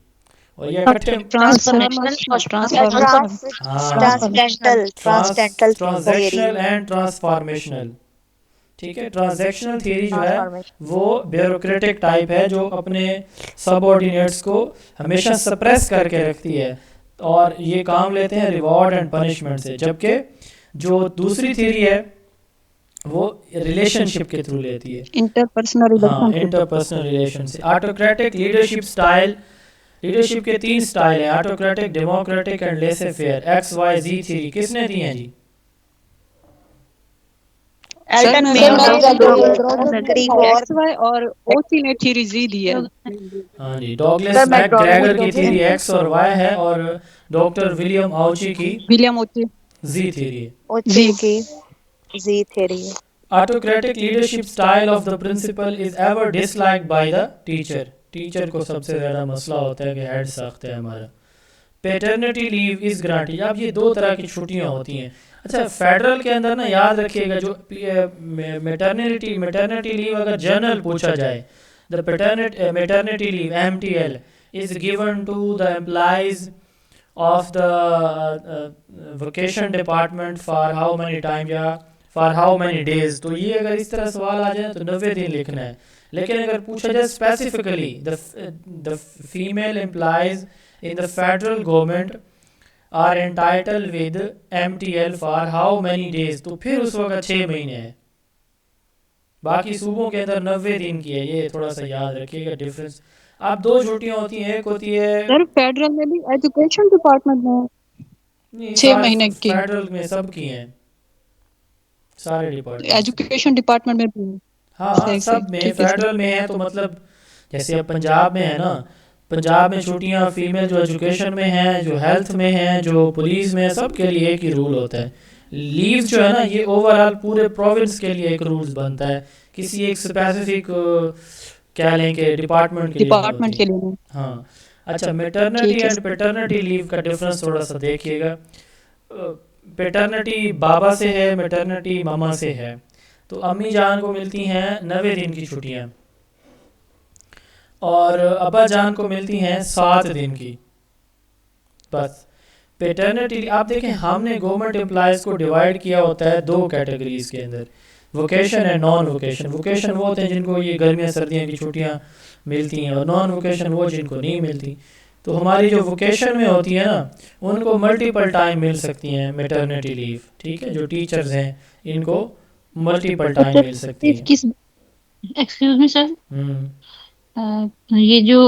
और ये इकट्ठे ट्रांसैक्शनल एंड ट्रांसफॉर्मेशनल, ठीक है। ट्रांजैक्शनल थ्योरी जो है वो ब्यूरोक्रेटिक टाइप है, जो अपने सबऑर्डिनेट्स को हमेशा सप्रेस करके रखती है, और ये काम लेते हैं रिवॉर्ड एंड पनिशमेंट से। जबकि जो दूसरी थ्योरी है वो रिलेशनशिप के थ्रू लेती है, इंटरपर्सनल रिलेशन से। ऑटोक्रेटिक लीडरशिप स्टाइल, लीडरशिप के 3 स्टाइल हैं, ऑटोक्रेटिक, डेमोक्रेटिक एंड लेसे फेयर। XYZ थ्योरी किसने दी है जी? और ओसी ने थ्योरी जी दी है। हाँ जी, डॉगलस मैकग्रेगर की थ्योरी X और Y है, और डॉक्टर विलियम आउची की Z थ्योरी है। Z theory. Autocratic leadership style of the principal is ever disliked by the teacher, teacher को सबसे ज़्यादा मसला होता है कि हेड सख्त है हमारा। Paternity leave is granted. अब ये 2 तरह की छुट्टियां होती हैं। अच्छा, फेडरल के अंदर ना याद रखिएगा, जो मैटरनिटी लीव अगर जनरल पूछा जाए, the maternity leave MTL is given to the employees of the vocation department for how many time या फॉर हाउ मैनी डेज। तो ये अगर इस तरह सवाल आ जाए तो 90 दिन लिखना है। लेकिन अगर पूछा जाए specifically the female employees in the federal government are entitled with MTL for how many days, तो फिर उस वक्त 6 महीने है। बाकी सूबों के अंदर 90 दिन की है, ये थोड़ा सा याद रखिएगा डिफरेंस। अब 2 छुट्टियां होती हैं, एक होती है सर फेडरल में भी, एजुकेशन डिपार्टमेंट में 6 महीने की, फेडरल में सब की हैं, सारे डिपार्टमेंट, एजुकेशन डिपार्टमेंट में भी। हाँ सब में, फेडरल में है तो मतलब जैसे अब पंजाब में है ना, पंजाब में छुट्टियां फीमेल जो एजुकेशन में है, जो हेल्थ में है, जो पुलिस में है, सब के लिए एक ही रूल होता है। लीव जो है ना, ये ओवरऑल पूरे प्रोविंस के लिए एक रूल्स बनता है, किसी एक स्पेसिफिक क्या लेंगे डिपार्टमेंट के लिए। हाँ अच्छा, मैटरनिटी एंड पैटर्निटी लीव का डिफरेंस थोड़ा सा देखिएगा। पैटर्निटी बाबा से है, मैटरनिटी मामा से है। तो अम्मी जान को मिलती हैं 90 दिन की छुट्टियाँ, और अब्बा जान को मिलती हैं 7 दिन की बस। पैटर्निटी आप देखें, हमने गवर्नमेंट एम्प्लॉयज़ को डिवाइड किया होता है 2 कैटेगरीज के अंदर, vocation and non vocation. Vocation वो होते हैं जिनको ये गर्मियाँ सर्दियाँ की छुट्टियाँ मिलती हैं, और नॉन वोकेशन वो जिनको नहीं मिलती। तो हमारी जो वोकेशन में होती है ना, उनको मल्टीपल टाइम मिल सकती हैं मैटरनिटी लीव, ठीक है। जो टीचर्स हैं इनको मल्टीपल टाइम मिल सकती है। एक्सक्यूज मी सर, ये जो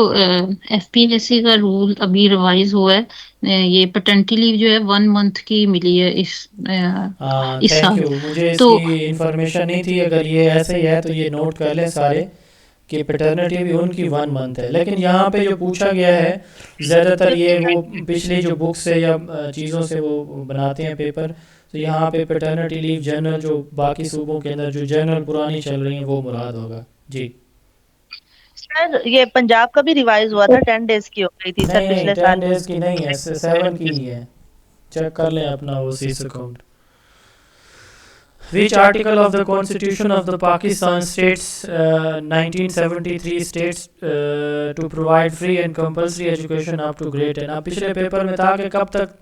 FPSC का रूल अभी रिवाइज हुआ है, ये पैटर्निटी लीव जो है 1 मंथ की मिली है इस साल। मुझे तो इसकी इंफॉर्मेशन नहीं थी, अगर ये ऐसे ही है तो ये नोट कर लें सारे कि पैटर्निटी भी उनकी 1 मंथ है। लेकिन यहाँ पे जो पूछा गया है ज़्यादातर ये वो पिछली जो बुक से या चीज़ों से वो बनाते हैं पेपर, तो यहाँ पे पैटर्निटी लीव जनरल जो बाकी सूबों के अंदर जो जनरल पुरानी चल रही है वो मुराद होगा। जी सर ये पंजाब का भी रिवाइज हुआ था, 10 डेज की हो गई थी सर नहीं पिछले 10 साल। डेज की नहीं है, 7 की ही है। चेक कर लें अपना वो सीस account. Which article of the Constitution of the Pakistan states 1973 states to provide free and compulsory education up to grade 10? अब पिछले पेपर में था कि कब तक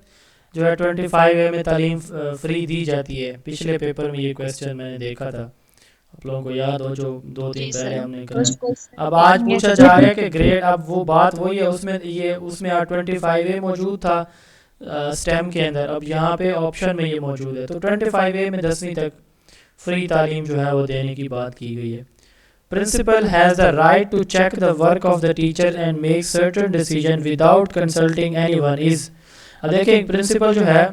जो है 25A में तालीम फ्री दी जाती है। पिछले पेपर में ये क्वेश्चन मैंने देखा था, आप लोगों को याद हो, जो 2 दिन पहले हमने करा। अब आज पूछा जा रहा है कि ग्रेड, अब वो बात वही है, उसमें 25A मौजूद था स्टेम के अंदर, अब यहाँ पे ऑप्शन में ये मौजूद है। तो 25A में 10वीं तक फ्री तालीम जो है वो देने की बात की गई है। Principal has the right to check the work of the teacher and make certain decision without consulting anyone is. अब देखिए प्रिंसिपल जो है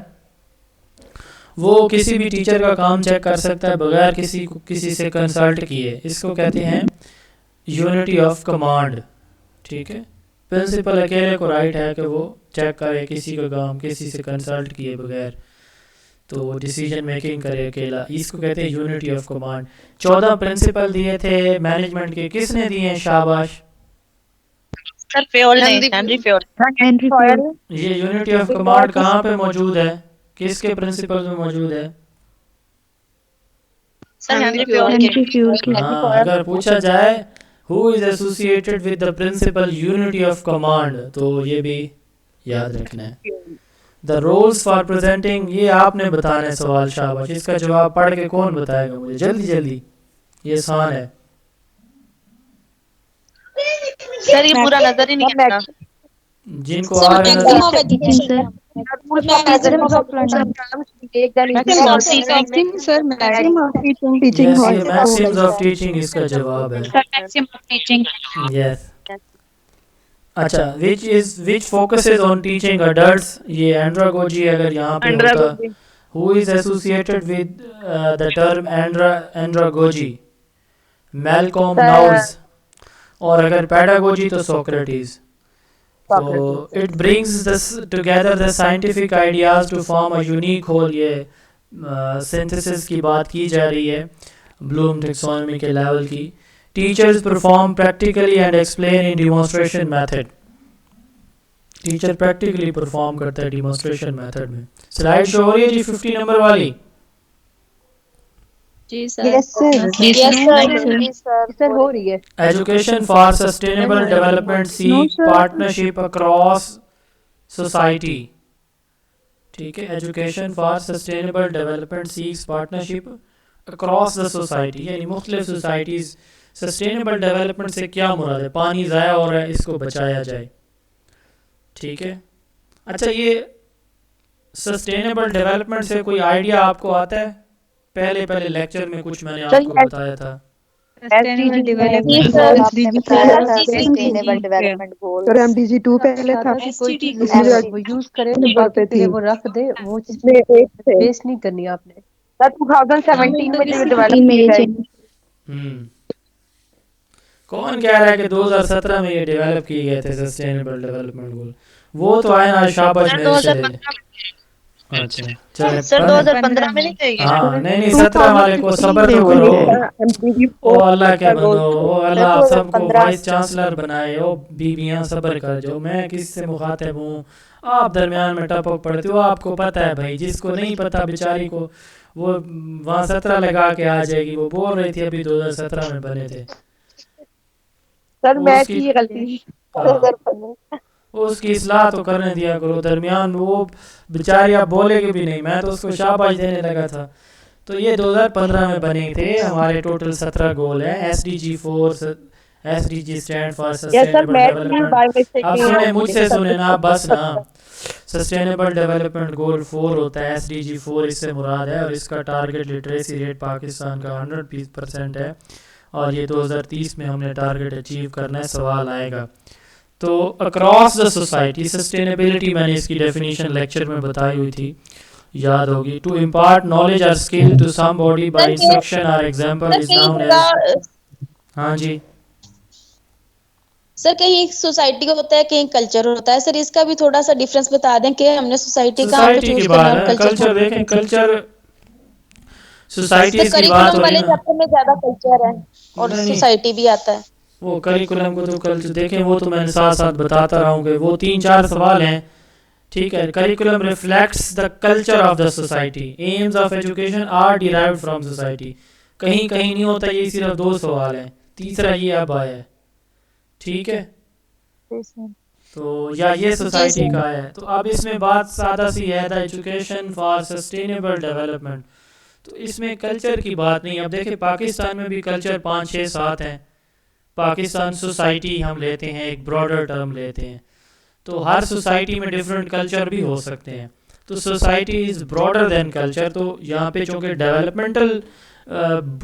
वो किसी भी टीचर का काम चेक कर सकता है बगैर किसी से कंसल्ट किए। इसको कहते हैं यूनिटी ऑफ कमांड। ठीक है, प्रिंसिपल अकेले को राइट है कि वो चेक करे किसी का काम किसी से कंसल्ट किए बगैर, तो डिसीजन मेकिंग करे अकेला। इसको कहते हैं यूनिटी ऑफ कमांड। 14 प्रिंसिपल दिए थे मैनेजमेंट के, किसने दिए हैं शाबाश? सर फ्योल ने, हेनरी फ्योल। ये यूनिटी ऑफ कमांड कहाँ पे मौजूद है, किसके प्रिंसिपल में मौजूद है? सर हेनरी फ्योल के। हाँ, अगर पूछा जाए who is associated with the principal unity of command, तो ये भी याद रखना है। द रोल्स फॉर प्रेजेंटिंग, ये आपने बताना है सवाल, शाबाश। इसका जवाब पढ़ के कौन बताएगा मुझे, जल्दी जल्दी, ये आसान है। सर ये पूरा नजर ही नहीं आता। जिनको आ रहा है मैक्सिम्स ऑफ टीचिंग इसका जवाब है। यस। अच्छा, which focuses on teaching adults, ये एंड्रागोजी अगर यहाँ पे होता, who is associated with the term andragogy? Malcolm Knowles। और अगर pedagogy तो Socrates। So it brings this together the scientific ideas to form a unique whole। ये synthesis की बात की जा रही है ब्लूम टैक्सोनॉमी के लेवल की। Teachers perform practically and explain in demonstration method। Teacher practically perform करता है डिमॉन्स्ट्रेशन मेथड में। स्लाइड शो हो रही है जी 50 नंबर वाली? जी सर। यस सर हो रही है। Education for sustainable development seek partnership across society. ठीक है, education for sustainable development seeks partnership across the society, यानी मुख्तलिफ सोसाइटीज। सस्टेनेबल डेवलपमेंट से क्या मुराद है? पानी ज़ाया हो रहा है, इसको बचाया जाए। ठीक है, अच्छा ये सस्टेनेबल डेवलपमेंट से कोई आइडिया आपको आता है? पहले लेक्चर में कुछ मैंने आपको बताया था। सस्टेनेबल डेवलपमेंट गोल और एमडीजी 2 पहले था, कोई चीज वो यूज करे तो बाकी पे वो रख दे, वो इसमें वेस्ट नहीं करनी आपने। सर 2017 में जो डेवलप किए गए। कौन कह रहा है कि 2017 में ये डेवलप किए गए थे सस्टेनेबल डेवलपमेंट गोल? वो तो आए ना, शाबाश मेरे से ले। अच्छा चलो सर 2015 में नहीं थे। हाँ नहीं 17 वाले को सब्र तो करो। ओ अल्लाह के बंदो, ओ अल्लाह आप सबको वाइस चांसलर बनाए। ओ बीबियां सब्र कर जाओ, मैं किससे मुखातिब हूँ? आप दरमियान में टपक पड़ते हो, आपको पता है भाई। जिसको नहीं पता बेचारी को वो वहाँ 17 लगा के आ जाएगी। वो बोल रही थी अभी 2017 में बने थे। सर मैं की गलती, उसकी इस्लाह तो करने दिया करो। दरमियान वो बेचारी आप बोलेगे भी नहीं, मैं तो उसको शाबाश देने लगा था। तो ये 2015 में बने थे। हमारे टोटल 17 गोल हैं। SDG 4, SDG stand for sustainable development. अब सुने मुझसे सुने ना बस ना। सस्टेनेबल डेवलपमेंट गोल 4 होता है, SDG 4 इससे मुराद है। और इसका टारगेट लिटरेसी रेट पाकिस्तान का 100% है। और ये 2030 में हमने टारगेट अचीव करना है। सवाल आएगा तो अक्रॉस द सोसाइटी सस्टेनेबिलिटी, मैंने इसकी डेफिनेशन लेक्चर में बताई हुई थी, याद होगी। टू इम्पार्ट नॉलेज और skill to somebody by instruction और एग्जांपल इज नाउन एज। हाँ जी सर, कहीं सोसाइटी का होता है, कहीं कल्चर होता है। सर इसका भी थोड़ा सा डिफरेंस बता दें कि हमने सोसाइटी कहाँ पे चूज करना है। कल्चर देखें, कल्चर सोसाइटी की बात हो रही है। वाले चैप्टर में ज्यादा कल्चर है और सोसाइटी भी आता है। वो करिकुलम को तो कल देखें, वो तो मैंने साथ साथ बताता रहा हूँ कि वो 3-4 सवाल हैं, ठीक है। Curriculum reflects the culture of the society, aims of education are derived from society, कहीं कहीं नहीं होता, ये सिर्फ 2 सवाल हैं, तीसरा ये अब आया है, ठीक है। तो या ये सोसाइटी का है। तो अब इसमें बात सादा सी है, the education for sustainable development, तो इसमें कल्चर की बात नहीं। अब देखिए पाकिस्तान में भी कल्चर 5-6-7 हैं। पाकिस्तान सोसाइटी हम लेते हैं, एक ब्रॉडर टर्म लेते हैं, तो हर सोसाइटी में डिफरेंट कल्चर भी हो सकते हैं। तो society is broader then culture. तो यहाँ पे चूँकि डेवलपमेंटल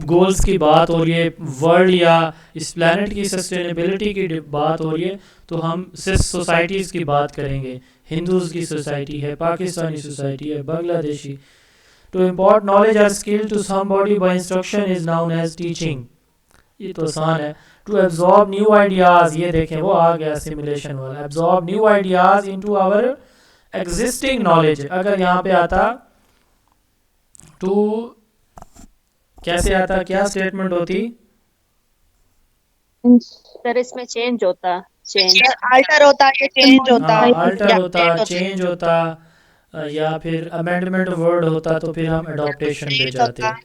गोल्स की बात हो रही है, वर्ल्ड या इस प्लानट की सस्टेनेबिलिटी की बात हो रही है, तो हम सिर्फ सोसाइटीज़ की बात करेंगे। हिंदूज़ की सोसाइटी है, पाकिस्तानी सोसाइटी है, बांग्लादेशी। टू इम्पोर्ट नॉलेज और skill to somebody by instruction is known as teaching, ये तो आसान है। टू एब्जॉर्ब न्यू आइडियाज़, ये देखें वो आ गया सिमुलेशन वाला, absorb new ideas into our existing knowledge. अगर यहाँ पे आता टू, कैसे आता, क्या स्टेटमेंट होती सर इसमें चेंज होता, चेंज अल्टर होता है, चेंज होता, अल्टर होता, चेंज होता, या फिर अमेंडमेंट वर्ड होता, तो फिर हम अडॉप्टेशन पे जाते हैं।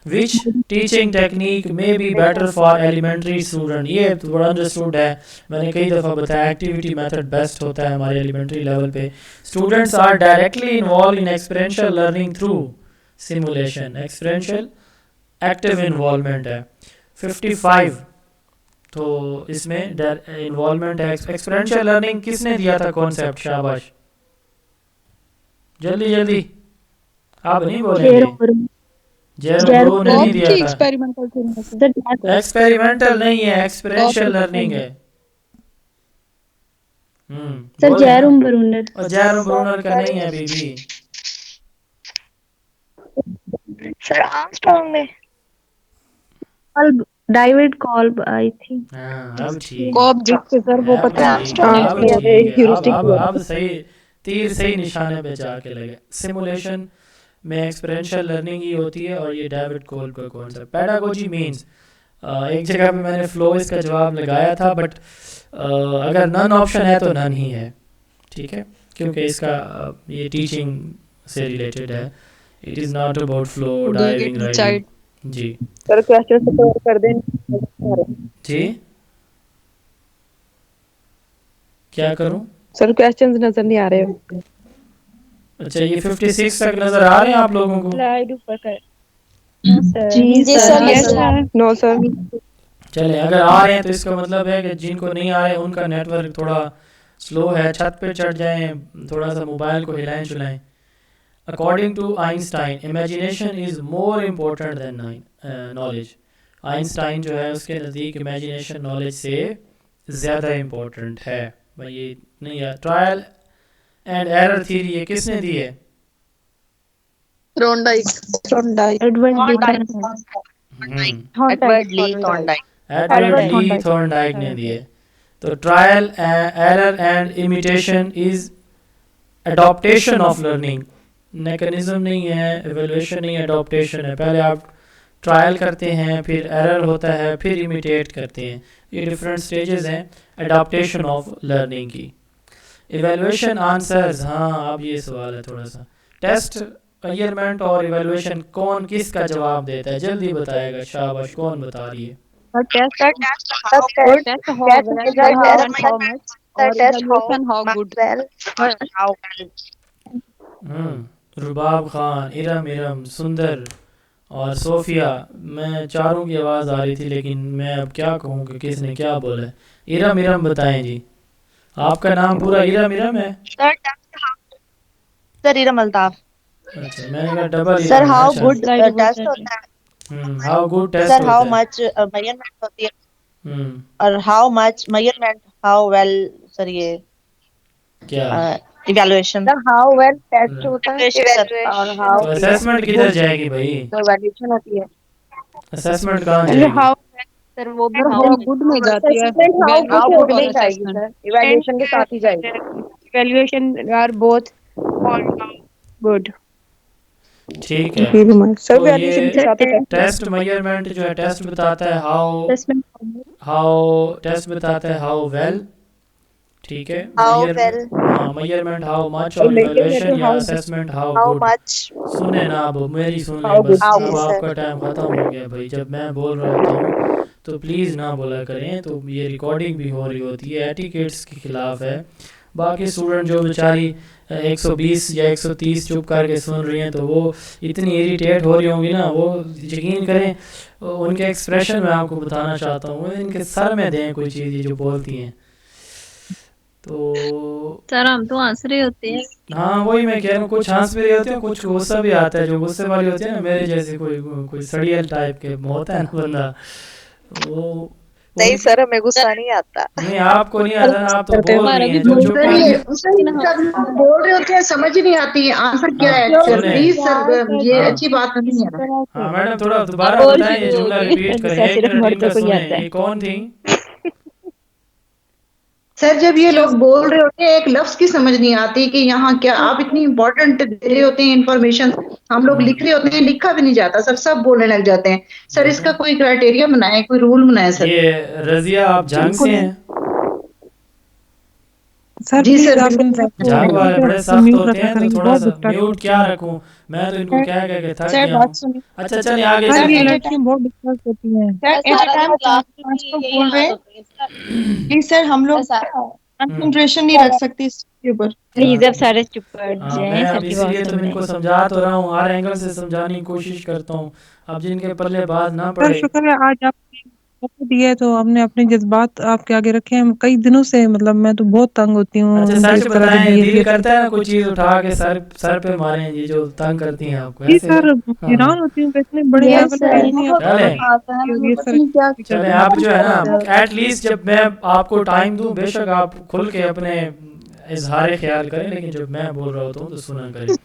Which teaching technique may be better for elementary student, ये तो बड़ा अंडरस्टूड है, मैंने कई दफ़ा बताया एक्टिविटी मेथड बेस्ट होता है हमारे एलिमेंट्री लेवल पे। Students are directly involve in experiential learning through simulation, experiential active involvement है 55। तो इसमें इन्वॉल्वमेंट है, एक्सपीरियंशियल लर्निंग किसने दिया था कॉन्सेप्ट, शाबाश जल्दी जल्दी, आप नहीं बोलेंगे। जेरो ने नहीं दिया था, एक्सपेरिमेंटल नहीं है, एक्सपीरियंशियल लर्निंग है। सर जैरूम ब्रूनर, और जैरूम ब्रूनर का नहीं है बीबी। सर आर्मस्ट्रांग ने डेविड कॉल्ब आई थी। हाँ अब ठीक, कॉब जिससे सर वो पता है अब सही, तीर सही निशाने पे जाके लगे। सिमुलेशन में एक्सपीरियंशियल लर्निंग ही होती है, और ये डेविड कोल्ब का कॉन्सेप्ट। पेडागोजी मींस, एक जगह पे मैंने फ्लो इसका जवाब लगाया था, बट अगर नन ऑप्शन है तो नन ही है, ठीक है, क्योंकि इसका ये टीचिंग से रिलेटेड है। It is not about flow diving riding. जी सर क्वेश्चन से कवर कर दें जी, क्या करूं सर, क्वेश्चंस नजर नहीं आ रहे। अच्छा ये 56 तक नजर आ रहे हैं आप लोगों को? स्लाइड ऊपर कर जी सर, नो सर। चले अगर आ रहे हैं तो इसका मतलब है कि जिनको नहीं आ रहे उनका नेटवर्क थोड़ा स्लो है, छत पे चढ़ जाएं, थोड़ा सा मोबाइल को हिलाएं चुलाएं। According to Einstein imagination is more important than knowledge. Einstein जो है उसके नज़दीक इमेजिनेशन नॉलेज से ज़्यादा इम्पोर्टेंट है। भाई ये नहीं है। ट्रायल एंड एरर थ्योरी ये किसने दी है? एडवर्ड ली थॉर्नडाइक ने दिए। तो trial error and imitation is adaptation of learning. Mechanism नहीं है, एवेल्युएशन नहीं है, एडॉप्टेशन है। पहले आप ट्रायल करते हैं, फिर एरर होता है, फिर इमिटेट करते हैं। ये डिफरेंट स्टेजेस हैं एडॉप्टेशन ऑफ लर्निंग की। इवेल्युएशन आंसर्स, हाँ अब ये सवाल है थोड़ा सा। टेस्ट, मेजरमेंट और इवेल्युएशन कौन किसका जवाब देता है? जल्दी बताएगा, शाबाश। कौन बता रही है? रुबाब खान, इरम, सुंदर और सोफिया। मैं चारों की आवाज़ आ रही थी, लेकिन मैं अब क्या कहूँ कि किसने क्या बोला है। इरम बताएं जी, आपका नाम पूरा इरम है? सर इरम अल्ताफ। अच्छा मैंने कहा double. Sir how good test होता है? How good test sir how होता है? मच मेजरमेंट होती है, और how much measurement, how well, sir ये क्या evaluation. Sir how well test होता है और हाउ तो असेसमेंट किधर जाएगी भाई? इवैल्यूएशन होती है। असेसमेंट कहाँ जाएगी? सर वो भी हाउ गुड में जाती है, हाउ गुड में जाएगी सर, इवैल्यूएशन के साथ ही जाएगी। Evaluation are both good. ठीक है। सर तो वैल्यूएशन ये के साथ है टेस्ट मेजरमेंट जो है, टेस्ट बताता है टेस्ट बताता है हाउ वेल, ठीक है। How well, measurement how much, और इवैल्यूएशन या assessment how how good. much, सुने ना, अब मेरी सुन लें बस, how अब good, sir. आपका टाइम ख़त्म हो गया भाई। जब मैं बोल रहा होता हूँ तो प्लीज़ ना बोला करें, तो ये रिकॉर्डिंग भी हो रही होती है, एटिकेट्स के खिलाफ है। बाकी स्टूडेंट जो बेचारी 120 या 130 चुप करके सुन रही हैं, तो वो इतनी इरिटेट हो रही होंगी ना, वो यकीन करें उनके एक्सप्रेशन में आपको बताना चाहता हूँ, इनके सर में दें कोई चीज़ ये जो बोलती हैं। तो सर हम तो हंस रहे होते हैं। हाँ, वही मैं कह रहा हूँ, कुछ हंस भी रहे होते हैं, कुछ गुस्सा भी आता है। जो गुस्से वाली होती है ना, मेरे जैसे कोई सड़ियल टाइप के होता है ना बंदा, वो नहीं उन सर हमें गुस्सा नहीं आता। नहीं, आपको नहीं आता ना, आप तो बोल हमारा रही भी हैं। जो चुप बोलते करके हैं बोल रहे होते हैं समझ ही नहीं आती आंसर क्या हाँ, है सर, सुने प्लीज सर ये हाँ अच्छी बात नहीं है। हाँ मैडम, थोड़ा दोबारा और बताएं, ये शुरू हो जुमला गई। रिपीट करें, एक मिनट इनका सुने। ये कौन थी? सर जब ये लोग बोल रहे होते हैं एक लफ्ज की समझ नहीं आती कि यहाँ क्या, आप इतनी इम्पोर्टेंट दे रहे होते हैं इन्फॉर्मेशन, हम लोग लिख रहे होते हैं, लिखा भी नहीं जाता सर, सब बोलने लग जाते हैं सर। इसका कोई क्राइटेरिया बनाए, कोई रूल बनाए सर। ये रजिया, आप जंग से हैं? सर जी प्लीज सर आप इन बिल्कुल। सबको जंग वाले बड़े सख्त म्यूट होते रखा हैं, तो करेंगे, थोड़ा बहुत सा डिस्टर्ब म्यूट क्या रखूं मैं, तो इनको कह कह के थक सर गया बात हूँ। सुनिए अच्छा चलिए आगे सर, ये चलते हैं। लड़कियां बहुत डिस्टर्ब होती हैं। बोल रहे प्लीज सर, हम लोग कंसंट्रेशन नहीं रख सकते इसके ऊपर। प्लीज अब सारे चुप कर हाँ, जाएं, मैं सर अब की बात इसीलिए तो सुन इनको रहे समझा तो रहा हूँ, हर एंगल से समझाने की कोशिश करता हूँ। अब जिनके पल्ले बात ना सर पड़े, शुक्र है आज आपने मौका दिया है, तो हमने अपने जज्बात आपके आगे रखे हैं कई दिनों से। मतलब मैं तो बहुत तंग होती हूँ अच्छा उनके सच इस तरह के बताएं, दिल बिहेवियर से। करता है ना कोई चीज़ उठा के सर पे मारें, ये जो तंग करती हैं आपको, जी ऐसे सर, हाँ हैरान होती हूँ कि इतने बड़े Yes, लेवल पे sir. इतनी आप चलें ये सर चलें। आप जो है ना, एट लीस्ट जब मैं आपको टाइम दूं, बेशक आप खुल के अपने इजहार ख्याल करें, लेकिन जब मैं बोल रहा होता हूँ तो सुना करें।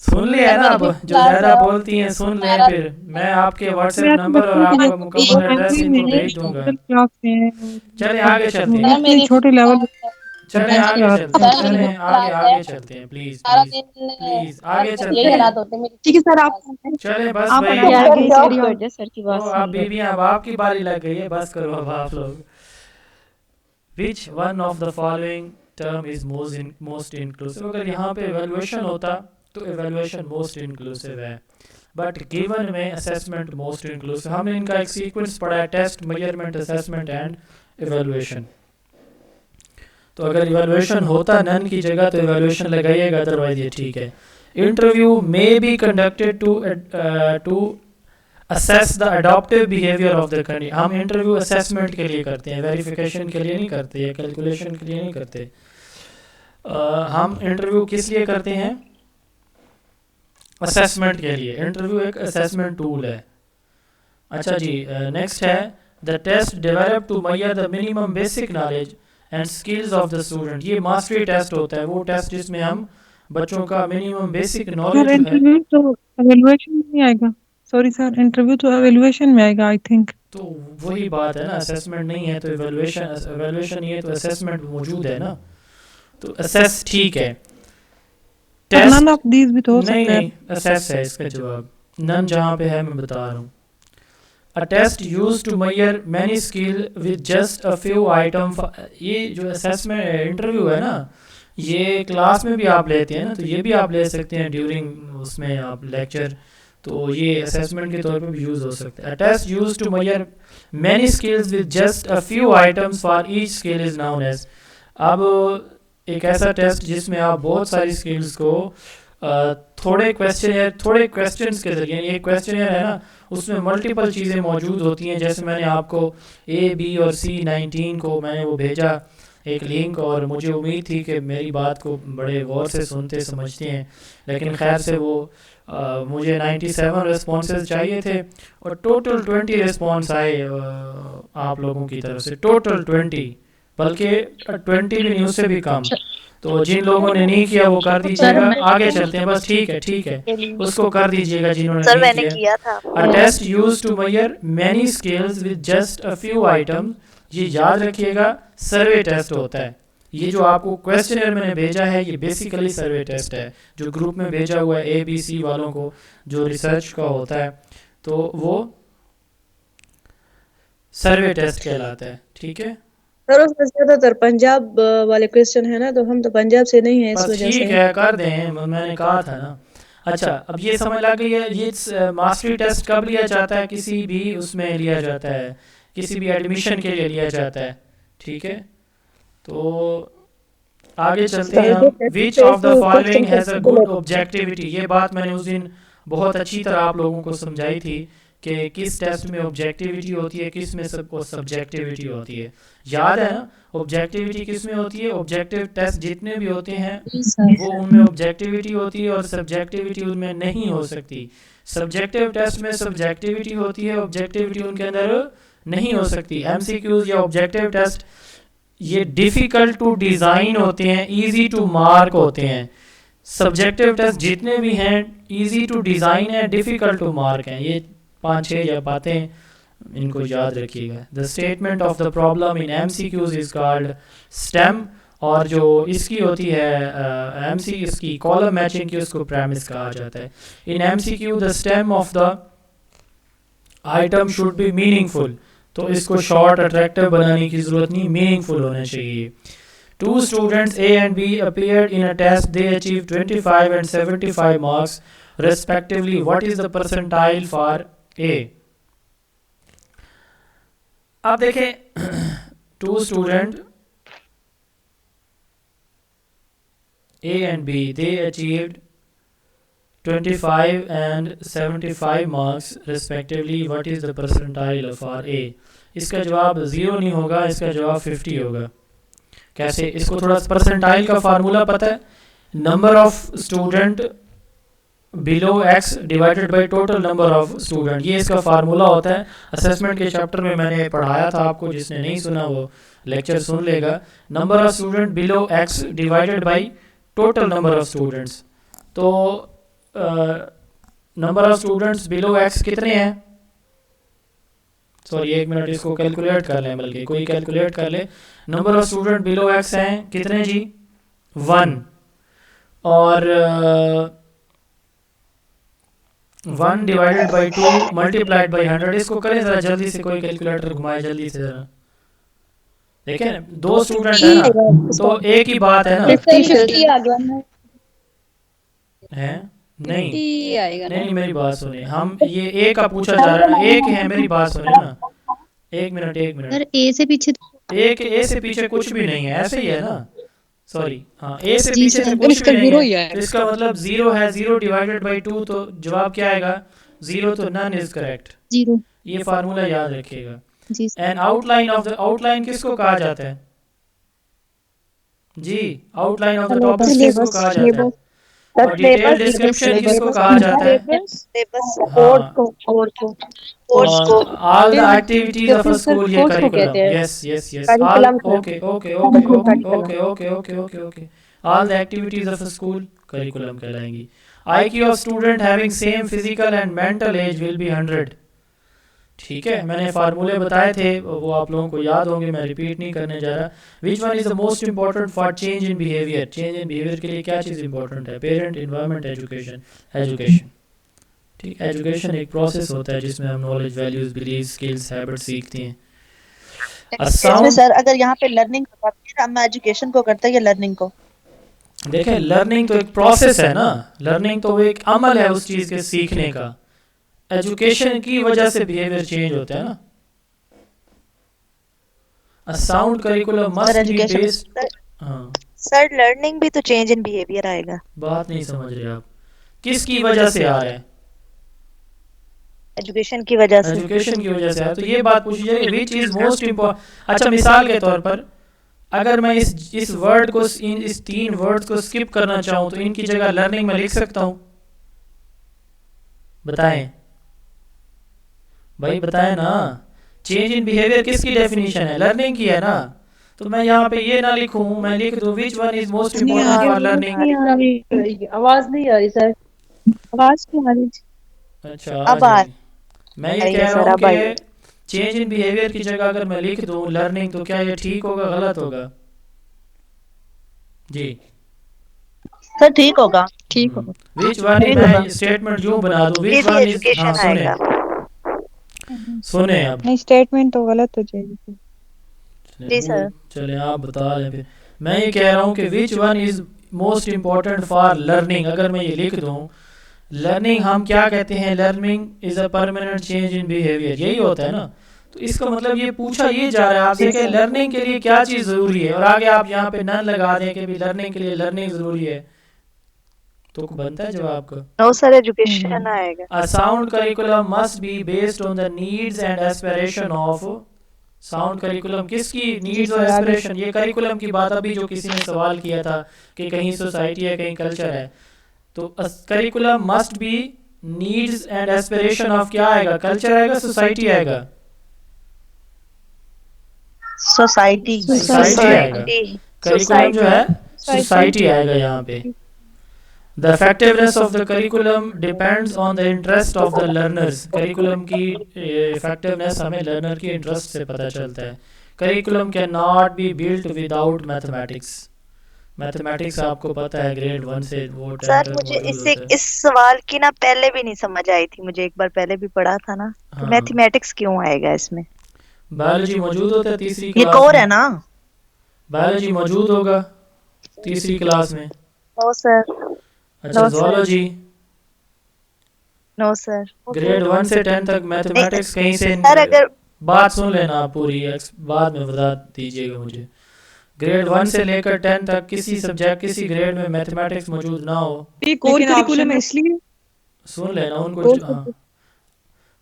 सुन लिया है ना, अब जो ज़्यादा बोलती हैं सुन लें। फिर मैं आपके व्हाट्सएप नंबर और आपका मुकम्मल एड्रेस इनको भेज दूंगा। क्लास में चलें आगे चलते हैं, इतने छोटे लेवल चलें आगे चलते हैं, चलें आगे चलते हैं, प्लीज़ प्लीज़ प्लीज़ आगे चलते हैं। ठीक है सर, आप चलें बस आप भाई, हैं। आगे सर चुप कर जा, सर की बात तो सुन अब लो। बीबियां, अब आपकी बारी लग गई है, बस करो अब आप लोग। Which one of the following term is most inclusive? अगर यहाँ पे evaluation होता तो evaluation most inclusive है, बट गिवन में assessment most inclusive। हमने इनका एक सीक्वेंस पढ़ा है, test, measurement, assessment and evaluation। तो अगर evaluation होता नन की जगह तो evaluation लगाइएगा, अदरवाइज ये ठीक है। Interview may be conducted to assess the adaptive behavior of the candidate। हम इंटरव्यू असेसमेंट के लिए करते हैं, वेरिफिकेशन के लिए नहीं करते, या कैलकुलेशन के लिए नहीं करते। हम इंटरव्यू किस लिए करते हैं? असेसमेंट के लिए। इंटरव्यू एक असेसमेंट टूल है। अच्छा जी, नेक्स्ट है the test develop to measure the minimum basic knowledge and skills of the student. ये मास्टरी टेस्ट होता है, वो टेस्ट जिसमें हम बच्चों का मिनिमम बेसिक सर नॉलेज है। इंटरव्यू तो एवेलुएशन में नहीं आएगा, सॉरी सर, इंटरव्यू तो एवेलुएशन में आएगा आई थिंक। तो वही बात है ना, असेसमेंट नहीं है तो एवेल्युएशन नहीं है तो असेसमेंट मौजूद है ना, तो असेस ठीक है। टेस्ट नन ऑफ दीज भी तो हो नहीं सकता है। नहीं, असेस है इसका जवाब। नन जहाँ पे है मैं बता रहा हूँ। A test use to measure many skill with just a few item. ये जो असेसमेंट इंटरव्यू है ना, ये क्लास में भी आप लेते हैं ना, तो ये भी आप ले सकते हैं ड्यूरिंग उसमें आप लेक्चर, तो ये असेसमेंट के तौर पे भी यूज़ हो सकता है। A test use to measure many skills with just a few items for each skill is known as. अब एक ऐसा टेस्ट जिसमें आप बहुत सारी स्किल्स को थोड़े क्वेश्चंस के जरिए, एक क्वेश्चनियर है ना, उसमें मल्टीपल चीज़ें मौजूद होती हैं। जैसे मैंने आपको A, B और C19 को मैंने वो भेजा एक लिंक, और मुझे उम्मीद थी कि मेरी बात को बड़े गौर से सुनते समझते हैं, लेकिन खैर से वो मुझे 97 रिस्पॉन्सेज चाहिए थे और टोटल 20 रिस्पॉन्स आए आप लोगों की तरफ से, टोटल 20, बल्कि 20 भी नहीं, उससे भी कम। तो जिन लोगों ने नहीं किया वो कर दीजिएगा, आगे चलते हैं बस। ठीक है उसको कर दीजिएगा जिन्होंने सर नहीं मैंने किया था। A test used to measure many skills with just a few items। ये याद रखिएगा, सर्वे टेस्ट होता है। ये जो आपको क्वेश्चनर मैंने भेजा है ये बेसिकली सर्वे टेस्ट है जो ग्रुप में भेजा हुआ है ABC वालों को जो रिसर्च का होता है, तो वो सर्वे टेस्ट कहलाता है। ठीक है सर उसमें ज्यादातर पंजाब वाले क्वेश्चन है ना, तो हम तो पंजाब से नहीं है, इस बस वजह ठीक से। है कर दें, मैंने कहा था ना। अच्छा अब ये समझ आ गई है, ये मास्टरी टेस्ट कब लिया जाता है? किसी भी उसमें लिया जाता है, किसी भी एडमिशन के लिए लिया जाता है। ठीक है तो आगे चलते हैं हम। Which of the following has a good objectivity, ये बात मैंने उस दिन बहुत अच्छी तरह आप लोगों को समझाई थी कि किस टेस्ट में ऑब्जेक्टिविटी होती है, किस में सबको सब्जेक्टिविटी होती है। याद है ना ऑब्जेक्टिविटी किस में होती है? ऑब्जेक्टिव टेस्ट जितने भी होते हैं वो उनमें ऑब्जेक्टिविटी होती है और सब्जेक्टिविटी उनमें नहीं हो सकती। सब्जेक्टिव टेस्ट में सब्जेक्टिविटी होती है, ऑब्जेक्टिविटी उनके अंदर नहीं हो सकती। MCQs या ऑब्जेक्टिव टेस्ट ये डिफ़िकल्ट टू डिज़ाइन होते हैं, इजी टू मार्क होते हैं। सब्जेक्टिव टेस्ट जितने भी हैं इजी टू डिज़ाइन है, डिफ़िकल्ट टू मार्क हैं। ये 5-6 या बातें इनको याद रखिएगा। The statement of the problem in MCQs is called stem, और जो इसकी होती है MC इसकी कॉलम मैचिंग की उसको प्रेमिस कहा जाता है। इन MCQ the stem of the item should be meaningful, तो इसको शॉर्ट अट्रैक्टिव बनाने की ज़रूरत नहीं, मीनिंगफुल होने चाहिए। Two students A and B appeared in a test. They achieved 25 and 75 marks respectively. What is the percentile for A? अब देखें two student A and B, they achieved 25 and 75 marks respectively. What is the percentile for A? इसका जवाब 0 नहीं होगा, इसका जवाब 50 होगा। कैसे? इसको थोड़ा परसेंटाइल का फार्मूला पता है? Number of student below x divided by total number of student, ये इसका फार्मूला होता है। असेसमेंट के चैप्टर में मैंने पढ़ाया था आपको, जिसने नहीं सुना वो लेक्चर सुन लेगा। Number of student below x divided by total number of students. तो number of students below x कितने हैं? सॉरी 1 मिनट, इसको कैलकुलेट कर लें, बल्कि कोई कैलकुलेट कर ले। Number of student below x हैं कितने जी? 1, और 1 डिवाइडेड बाई 2 मल्टीप्लाइड बाई 100। इसको करें ज़रा जल्दी से, कोई कैलकुलेटर घुमाए जल्दी से ज़रा। देखें 2 स्टूडेंट है ना, तो एक ही बात है ना। 50 आ गया है नहीं आएगा नहीं, मेरी बात सुनिए, हम ये ए का पूछा जा रहा है ना, एक है, मेरी बात सुनिए ना। 1 मिनट 1 मिनट, सर ए से पीछे एक ए से पीछे कुछ भी नहीं है, ऐसे ही है ना। सॉरी हाँ, ए से पीछे तो कुछ भी नहीं है, तो इसका मतलब 0 है। 0 डिवाइडेड बाई 2, तो जवाब क्या आएगा? 0, तो नन इज करेक्ट। 0 ये फार्मूला याद रखिएगा। जी and outline of the, outline किसको कहा जाता है जी? आउटलाइन ऑफ द टॉपिक किसको कहा जाता है? और डिटेल डिस्क्रिप्शन किसको कहा जाता है? All the activities of a school, ये curriculum. Yes yes yes, all okay okay okay okay okay okay okay okay, all the activities of a school curriculum कहलाएंगी। IQ of student having same physical and mental age will be 100। ठीक है, मैंने फार्मूले बताए थे, वो आप लोगों को याद होंगे, मैं रिपीट नहीं करने जा रहा। Which one is the most important for change in behaviour? Change in behaviour के लिए क्या चीज़ इंपॉर्टेंट है? Parent, environment, education. एजुकेशन, ठीक, एजुकेशन एक प्रोसेस होता है जिसमें हम knowledge, values, believe, skills, habit सीखते हैं। इसमें सर अगर यहाँ पे लर्निंग हम एजुकेशन को करते हैं या लर्निंग को? देखें लर्निंग तो एक प्रोसेस है ना, लर्निंग तो एक अमल है उस चीज़ के सीखने का। एजुकेशन की वजह से बिहेवियर चेंज होता है ना। A sound curriculum must be based. हाँ सर लर्निंग भी तो चेंज इन बिहेवियर आएगा। बात नहीं समझ रहे आप, किसकी वजह से आ रहा है? एजुकेशन की वजह से। एजुकेशन की वजह से है, तो ये बात पूछी जाए विच इज मोस्ट इम्पोर्टेंट। अच्छा मिसाल के तौर पर अगर मैं इस वर्ड को, इस 3 वर्ड्स को स्किप करना चाहूँ तो इनकी जगह लर्निंग में लिख सकता हूँ? बताएं भाई, बताएं ना। चेंज इन बिहेवियर किसकी डेफिनेशन है? लर्निंग की है ना। तो मैं यहाँ पे ये ना लिखूं, मैं लिख दूं which one is most important for learning. आवाज नहीं आ रही सर, आवाज क्यों आ रही? अच्छा अब मैं ये कह रहा हूँ कि चेंज इन बिहेवियर की जगह अगर मैं लिख दूं लर्निंग, तो क्या ये ठीक होगा गलत होगा? जी सर ठीक होगा। ठीक होगा। विच वन इज, मैं स्टेटमेंट यूं बना दूं, विच इजी वन इज, एजुकेशन हाँ सुने आएगा। सुने अब नहीं स्टेटमेंट तो गलत हो जाएगी। जी सर। चले आप बता दें फिर। मैं ये कह रहा हूँ कि which one is most important for learning, अगर मैं ये लिख दूँ लर्निंग हम क्या कहते हैं, learning is a permanent change in behaviour, यही होता है ना। तो इसका मतलब ये पूछा ये जा रहा है आपसे कि लर्निंग के लिए क्या चीज़ ज़रूरी है, और आगे आप यहाँ पे नन लगा दें कि भी लर्निंग के लिए लर्निंग ज़रूरी है, तो बनता है जवाब का। नो सर एजुकेशन आएगा। A sound curriculum must be based on the needs and aspiration of, sound curriculum किसकी नीड्स और एस्पिरेशन, ये करिकुलम की बात अभी जो किसी ने सवाल किया था कि कहीं सोसाइटी है कहीं कल्चर है, तो curriculum must be needs and aspiration of क्या आएगा, कल्चर आएगा सोसाइटी आएगा, सोसाइटी सोसाइटी आएगा, करिकुलम जो है सोसाइटी आएगा यहाँ पे। The effectiveness of the curriculum depends on the interest of the learners. Curriculum की effectiveness हमें learner की interest से पता चलता है। Curriculum cannot be built without mathematics. Mathematics आपको पता है ग्रेड 1 से वो 10 सर तक मुझे मौजूद इससे होता है। इस सवाल की ना पहले भी नहीं समझ आई थी, मुझे एक बार पहले भी पढ़ा था ना, तो हाँ। मैथमेटिक्स क्यों आएगा इसमें? बायोलॉजी मौजूद होता है तीसरी ये क्लास कोर में। है ना। बायोलॉजी मौजूद होगा तीसरी क्लास में। No sir. अच्छा No, sir. zoology no sir. Grade 1 से 10 तक मैथमेटिक्स कहीं से सर अगर बात सुन लेना आप पूरी, बाद में बता दीजिएगा मुझे। ग्रेड 1 से लेकर 10 तक किसी सब्जेक्ट किसी ग्रेड में मैथमेटिक्स मौजूद ना हो, ये कोर करिकुलम है इसलिए सुन लेना उनको हाँ,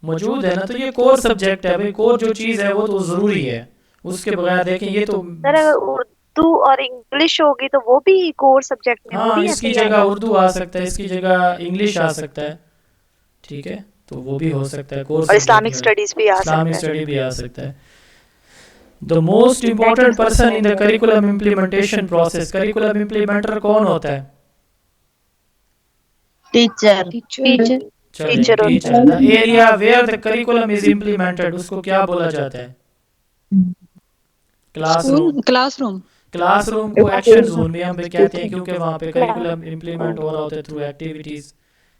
मौजूद है ना, तो ये कोर सब्जेक्ट है भाई, कोर जो चीज़ है वो तो ज़रूरी है, उसके बगैर देखें ये तो सर अगर उर्दू और इंग्लिश होगी तो वो भी कोर सब्जेक्ट में वो हाँ भी इसकी ऐसे ही जगह आएगा? उर्दू आ सकता है, इसकी जगह इंग्लिश आ सकता है, ठीक है, तो वो भी हो सकता है कोर्स। और इस्लामिक स्टडीज भी आ सकता इस्लामिक है। स्टडी भी आ सकता है। The most important person in the curriculum implementation process, curriculum implementer कौन होता है? टीचर टीचर टीचर होता teacher. The area where the curriculum is implemented उसको क्या बोला जाता है? क्लासरूम। क्लासरूम क्लासरूम को एक्शन जोन भी हम कहते हैं क्योंकि वहाँ पे करिकुलम इम्प्लीमेंट हो रहा होता है थ्रू एक्टिविटीज,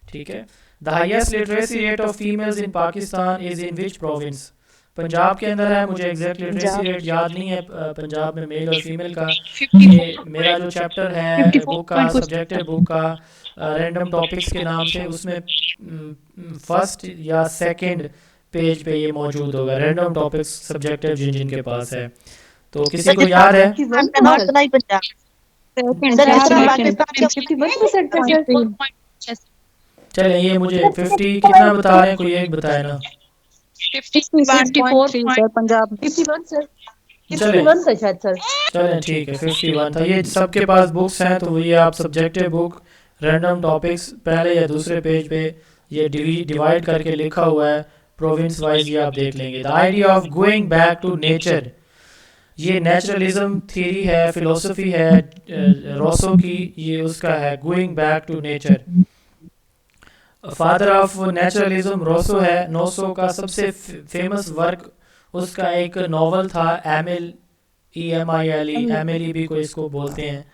ठीक है। The highest literacy rate of females in Pakistan is in which province? Punjab के अंदर है, मुझे एग्जैक्ट लिटरेसी रेट याद नहीं है पंजाब में मेल और फीमेल का। ये मेरा जो चैप्टर है बुक का, सब्जेक्टिव बुक का रैंडम टॉपिक्स के नाम से, उसमें फर्स्ट या सेकंड पेज पे ये मौजूद होगा, रैंडम टॉपिक्स सब्जेक्टिव जिन जिन के पास है, तो किसी को याद है? नॉट नहीं पंजाब सर, इस तरह पाकिस्तान चले ये मुझे 50 कितना बता रहे हैं, कोई एक बताए ना। 54 सर पंजाब 51 सर चले 51 था शायद सर। चलें ठीक है 51 था। ये सबके पास बुक्स हैं तो ये आप सब्जेक्टिव बुक रैंडम टॉपिक्स पहले या दूसरे पेज पे ये डिवाइड करके लिखा हुआ है प्रोविंस वाइज, ये आप देख लेंगे। The idea of going back to nature, ये नेचुरलिज्म थ्योरी है, फिलोसफी है रोसो की, ये उसका है going back to nature. Father of naturalism Rousseau है। रोसो का सबसे फेमस वर्क उसका एक नॉवल था एमिल, EMILE, एमिली भी कोई इसको बोलते हैं,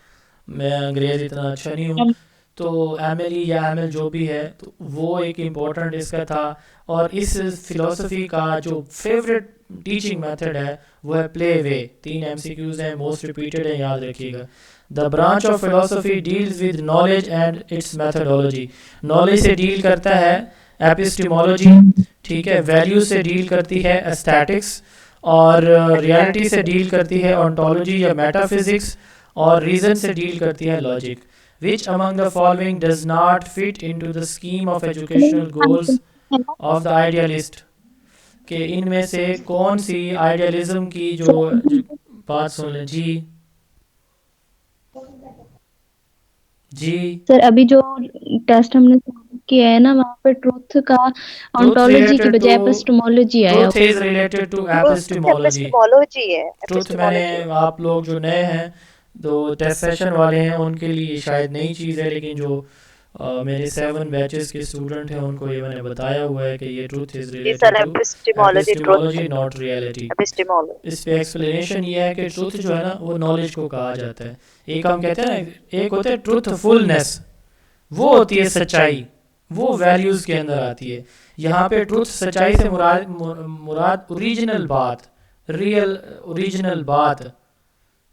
मैं अंग्रेज़ इतना अच्छा नहीं हूँ, तो एमिली या एमिल जो भी है, तो वो एक इम्पोर्टेंट इसका था। और इस फिलोसफी का जो फेवरेट टीचिंग मेथड है वो है प्ले वे। 3 MCQs हैं, मोस्ट रिपीटेड है, याद रखिएगा। The branch of philosophy deals with knowledge and it's methodology, knowledge से डील करता है एपिस्टेमोलॉजी, ठीक है, वैल्यू से डील करती है एस्थेटिक्स, और रियलिटी से डील करती है ऑन्टोलॉजी या मेटाफिजिक्स, और रीजन से डील करती है logic. Which among the following does not fit into the scheme of educational goals of the idealist, कि इनमें से कौन सी आइडियलिज्म की जो बात सुन लें। जी जी सर अभी जो टेस्ट हमने किया है ना वहाँ पे ट्रूथ का ऑन्टोलॉजी की बजाय एपिस्टेमोलॉजी आया। Truth is related to epistemology. Epistemology है। ट्रूथ मैंने, आप लोग जो नए हैं तो टेस्ट सेशन वाले हैं उनके लिए शायद नई चीज़ है, लेकिन जो मेरे 7 बैचेस के स्टूडेंट हैं, उनको ये मैंने बताया हुआ है कि ये ट्रूथ इज जी sir, related to epistemology epistemology not reality. Epistemology. इस पे एक्सप्लेनेशन ये है कि ट्रुथ जो है ना वो नॉलेज को कहा जाता है। एक हम कहते हैं ना, एक होता है ट्रुथफुलनेस, वो होती है सच्चाई, वो वैल्यूज़ के अंदर आती है। यहाँ पे ट्रुथ सच्चाई से मुराद ओरिजिनल बात, रियल ओरिजिनल बात,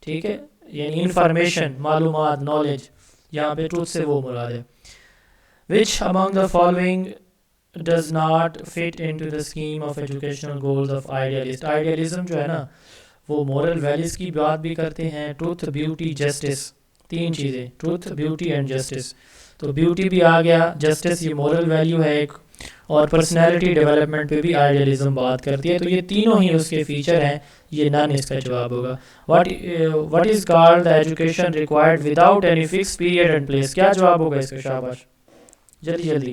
ठीक है, यानी इंफॉर्मेशन, मालूमात, नॉलेज, यहाँ पे ट्रुथ से वो मुराद है। Which among the following does not fit into the scheme of educational goals of idealist? Idealism जो है ना वो moral values की बात भी करते हैं, truth, beauty, justice, 3 चीज़ें, truth, beauty and justice। तो beauty भी आ गया, justice ये moral value है एक, और personality development पे भी idealism बात करती है। तो ये तीनों ही उसके feature हैं, ये नन इसका जवाब होगा। What is called the education required without any fixed period and place? क्या जवाब होगा इसका? शाबाश, जल्दी जल्दी।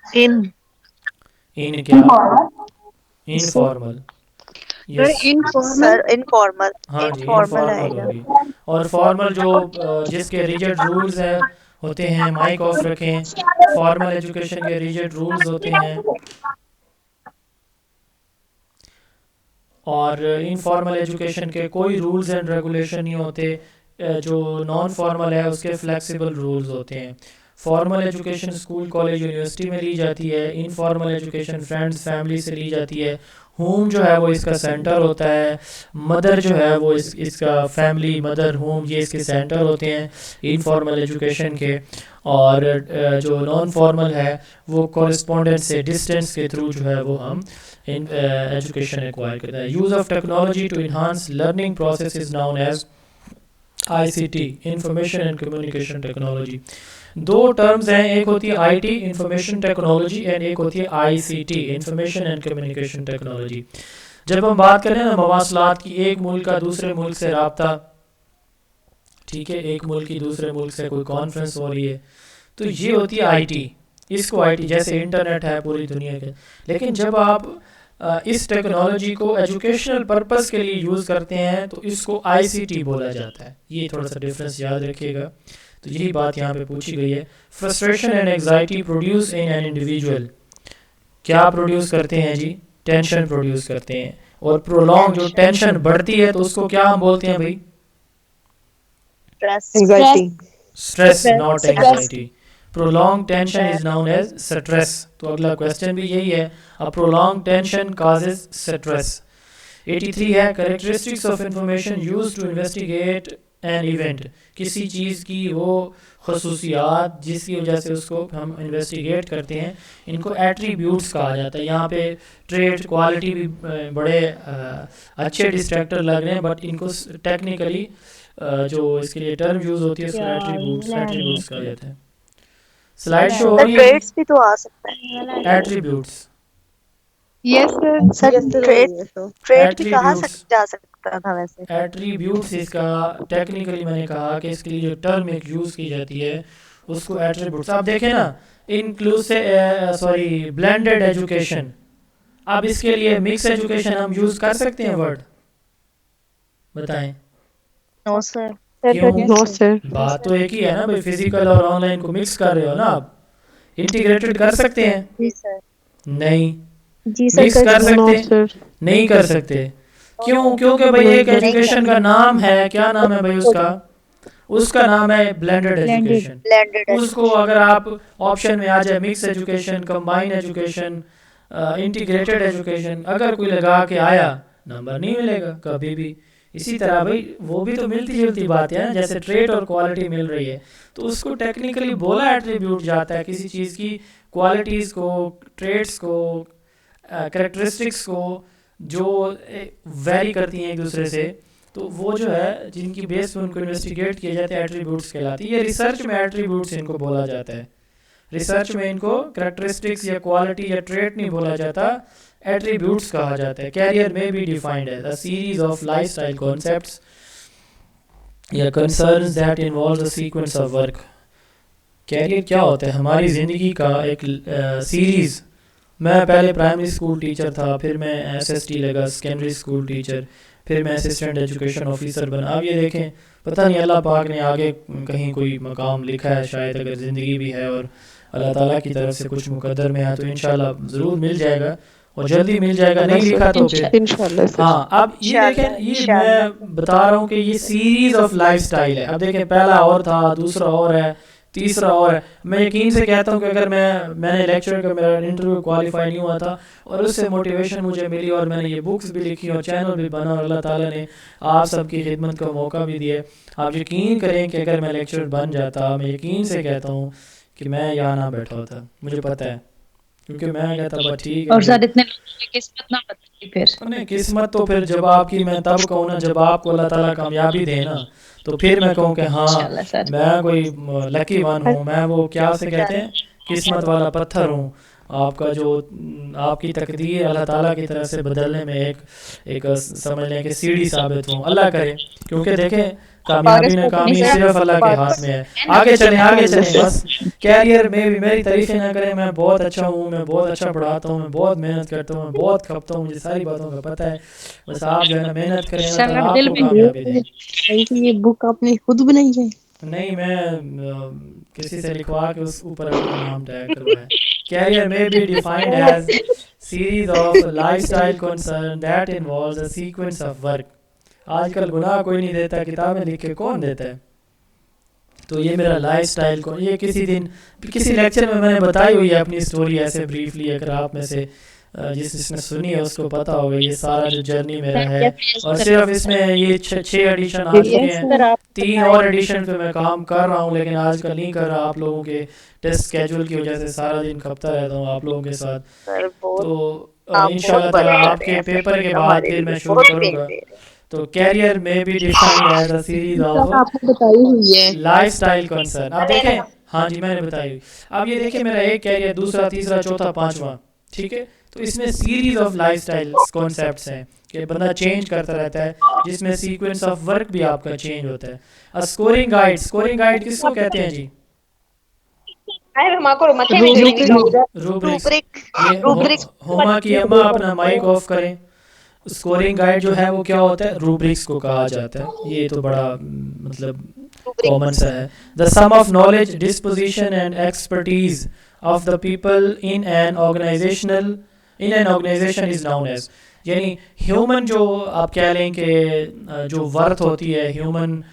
इन क्या? इनफॉर्मल। Sir informal. हाँ जी, इनफॉर्मल इनफॉर्मल आएगा। होगी। और फॉर्मल जो जिसके रिजिड रूल्स है होते हैं, माइक ऑफ रखें। फॉर्मल एजुकेशन के रिजिड रूल्स होते हैं, और इनफॉर्मल एजुकेशन के कोई रूल्स एंड रेगुलेशन नहीं होते। जो नॉन फॉर्मल है उसके फ्लेक्सिबल रूल्स होते हैं। Formal education school, college, university में ली जाती है। इनफॉर्मल एजुकेशन फ्रेंड्स, फैमिली से ली जाती है। होम जो है वो इसका सेंटर होता है। मदर जो है वो इसका फैमिली, मदर, होम, ये इसके सेंटर होते हैं इनफॉर्मल एजुकेशन के। और जो नॉन फॉर्मल है वो कॉरेस्पॉन्डेंस से, डिस्टेंस के थ्रू जो है वो हम एजुकेशन एक्वायर करते हैं। Use of technology to enhance learning process is known as ICT, information and communication technology. 2 terms हैं, एक होती है IT, इंफॉर्मेशन टेक्नोलॉजी, एंड एक होती है ICT, information and communication technology. जब हम बात करें ना मवासलात की, एक मुल्क का दूसरे मुल्क से रब्ता, ठीक है, एक मुल्क की दूसरे मुल्क से कोई कॉन्फ्रेंस हो रही है, तो ये होती है IT। इसको IT, जैसे इंटरनेट है पूरी दुनिया के। लेकिन जब आप इस टेक्नोलॉजी को एजुकेशनल पर्पस के लिए यूज़ करते हैं तो इसको ICT बोला जाता है। ये थोड़ा सा डिफरेंस याद रखिएगा। तो यही बात यहाँ पे पूछी गई है। Frustration and anxiety produce in an individual, क्या प्रोड्यूस करते हैं जी? टेंशन प्रोड्यूस करते हैं। और प्रोलॉन्ग, जो टेंशन बढ़ती है तो उसको क्या हम बोलते हैं भाई? Stress, not anxiety. Prolonged tension is known as stress। तो अगला क्वेश्चन भी यही है, a prolonged tension causes stress। 83 है, characteristics of information used to investigate an event। किसी चीज़ की वो खसूसियात जिसकी वजह से उसको हम इन्वेस्टिगेट करते हैं, इनको एट्रीब्यूट्स कहा जाता है। यहाँ पे ट्रेड, क्वालिटी भी बड़े अच्छे डिस्ट्रैक्टर लग रहे हैं, बट इनको टेक्निकली जो इसके लिए टर्म यूज़ होती है उसको एट्रीब्यूट्स कहा जाता है। स्लाइड शो हो रही है? ट्रेड्स भी तो आ सकता है। एट्रीब्यूट्स, यस सर, ट्रेड भी कहा जा सकता था वैसे। एट्रीब्यूट्स इसका टेक्निकली मैंने कहा कि इसके लिए जो टर्म एक यूज़ की जाती है उसको एट्रीब्यूट्स। आप देखें ना, इंक्लूसिव ब्लेंडेड एजुकेशन, अब इसके लिए मिक्स एजुकेशन हम यूज़ कर सकते हैं वर्ड? बताएं। No sir. No sir. बात तो एक ही है ना भाई, फिजिकल और ऑनलाइन को मिक्स कर रहे हो ना आप, इंटीग्रेटेड कर सकते हैं? जी सर। नहीं। जी सर, मिक्स कर सकते? नहीं कर सकते। क्यों? क्योंकि भाई एक एजुकेशन का नाम है, क्या नाम है भाई उसका? उसका नाम है ब्लेंडेड एजुकेशन। उसको अगर आप ऑप्शन में आ जाए mix education, combine education, integrated education, अगर कोई लगा के आया, नंबर नहीं मिलेगा कभी भी। इसी तरह भाई वो भी तो मिलती जुलती बात है ना, जैसे ट्रेड और क्वालिटी मिल रही है तो उसको टेक्निकली बोला एट्रीब्यूट जाता है। किसी चीज़ की क्वालिटीज़ को, ट्रेड्स को, कैरेक्टरिस्टिक्स को जो वेरी करती हैं एक दूसरे से, तो वो जो है जिनकी बेस पे उनको इन्वेस्टिगेट किए जाते हैं एट्रीब्यूट्स कहलाती है। ये रिसर्च में एट्रीब्यूट्स इनको बोला जाता है। रिसर्च में इनको कैरेक्टरिस्टिक्स या क्वालिटी या ट्रेट नहीं बोला जाता, एट्रीब्यूट्स कहा जाता है। कैरियर में भी डिफाइंड है a series of lifestyle concepts या concerns that involves a sequence of work. Career क्या होता है? हमारी ज़िंदगी का एक सीरीज़। मैं पहले प्राइमरी स्कूल टीचर था, फिर मैं SST लगा, सेकेंडरी स्कूल टीचर, फिर मैं असिस्टेंट एजुकेशन ऑफिसर बना। अब ये देखें, पता नहीं अल्लाह पाक ने आगे कहीं कोई मकाम लिखा है शायद, अगर ज़िंदगी भी है और अल्लाह ताला की तरफ से कुछ मुकद्दर में है तो इंशाल्लाह ज़रूर मिल जाएगा और जल्दी मिल जाएगा, नहीं लिखा तो फिर इंशाल्लाह। हाँ। अब ये देखें, ये मैं बता रहा हूँ कि ये सीरीज ऑफ लाइफस्टाइल है। अब देखें, पहला और था, दूसरा और है, तीसरा और है। मैं यकीन से कहता हूँ कि अगर मैंने लेक्चर का मेरा इंटरव्यू क्वालिफाई नहीं हुआ था और उससे मोटिवेशन मुझे मिली और मैंने ये बुक्स भी लिखी और चैनल भी बना और अल्लाह ताला ने आप सबकी खिदमत का मौका भी दिया, आप यकीन करें कि अगर मैं लेक्चर बन जाता, मैं यकीन से कहता हूँ कि मैं यहाँ ना बैठा होता, मुझे पता है, क्योंकि मैं कहता बस ठीक है। और सर इतने लोगों की किस्मत ना बदली फिर। नहीं, किस्मत तो फिर जब आपकी, मैं तब कहूँ ना जब आपको अल्लाह ताला कामयाबी दे ना, तो फिर मैं कहूँ कि हाँ मैं कोई लकी वन हूँ, मैं वो क्या से कहते हैं किस्मत वाला पत्थर हूँ। आपका जो आपकी तकदीर अल्लाह ताला की तरफ से बदलने में एक समझ लें कि सीढ़ी साबित हूँ, अल्लाह करे। क्योंकि देखें, कामयाबी नाकामी सिर्फ अल्लाह के हाथ में है। आगे चलें बस। कैरियर में भी मेरी तारीफें ना करें, मैं बहुत अच्छा हूँ, मैं बहुत अच्छा पढ़ाता हूँ, मैं बहुत मेहनत करता हूँ, मैं बहुत खपता हूँ, मुझे सारी बातों का पता है। बस आप जो है ना मेहनत करें, आपको कामयाबी दें। ये बुक आपने खुद बनाई है? नहीं, मैं किसी से लिखवा के उस ऊपर अपना नाम टैग करवाया। Career may be defined as series of lifestyle concern that involves a sequence of work. आजकल गुनाह कोई नहीं देता, किताबें लिख के कौन देता है? तो ये मेरा लाइफस्टाइल को, ये किसी दिन किसी लेक्चर में मैंने बताई हुई है अपनी स्टोरी ऐसे ब्रीफली। अगर आप में से जिसने सुनी है उसको पता होगा ये सारा जो जर्नी मेरा है। और सिर्फ इसमें ये 6 एडिशन आ चुके हैं, 3 और एडिशन पे मैं काम कर रहा हूँ, लेकिन आजकल नहीं कर रहा आप लोगों के टेस्ट स्केड्यूल की वजह से। सारा दिन खपता रहता हूँ आप लोगों के साथ। तो इंशाल्लाह ताला आपके पेपर के बाद फिर मैं शुरू करूँगा। तो कैरियर में भी defined as a series of बताई हुई है लाइफस्टाइल कंसर्न। अब देखें, हाँ जी मैंने बताई। अब ये देखिए मेरा एक कैरियर, दूसरा, तीसरा, चौथा, पांचवा, ठीक है। तो इसमें सीरीज ऑफ लाइफस्टाइल कॉन्सेप्ट्स हैं कि बंदा चेंज करता रहता है, जिसमें सीक्वेंस ऑफ वर्क भी आपका चेंज होता है। स्कोरिंग गाइड, स्कोरिंग गाइड किसको कहते हैं जी? रूब्रिक्स। होमा की अम्मा अपना माइक ऑफ करें। स्कोरिंग गाइड जो है वो क्या होता है? रूब्रिक्स को कहा जाता है। ये तो बड़ा मतलब कॉमन सा है। The sum of knowledge, disposition and expertise of the people in an organization is known as, यानी ह्यूमन, जो आप कह लें कि जो वर्थ होती है, ह्यूमन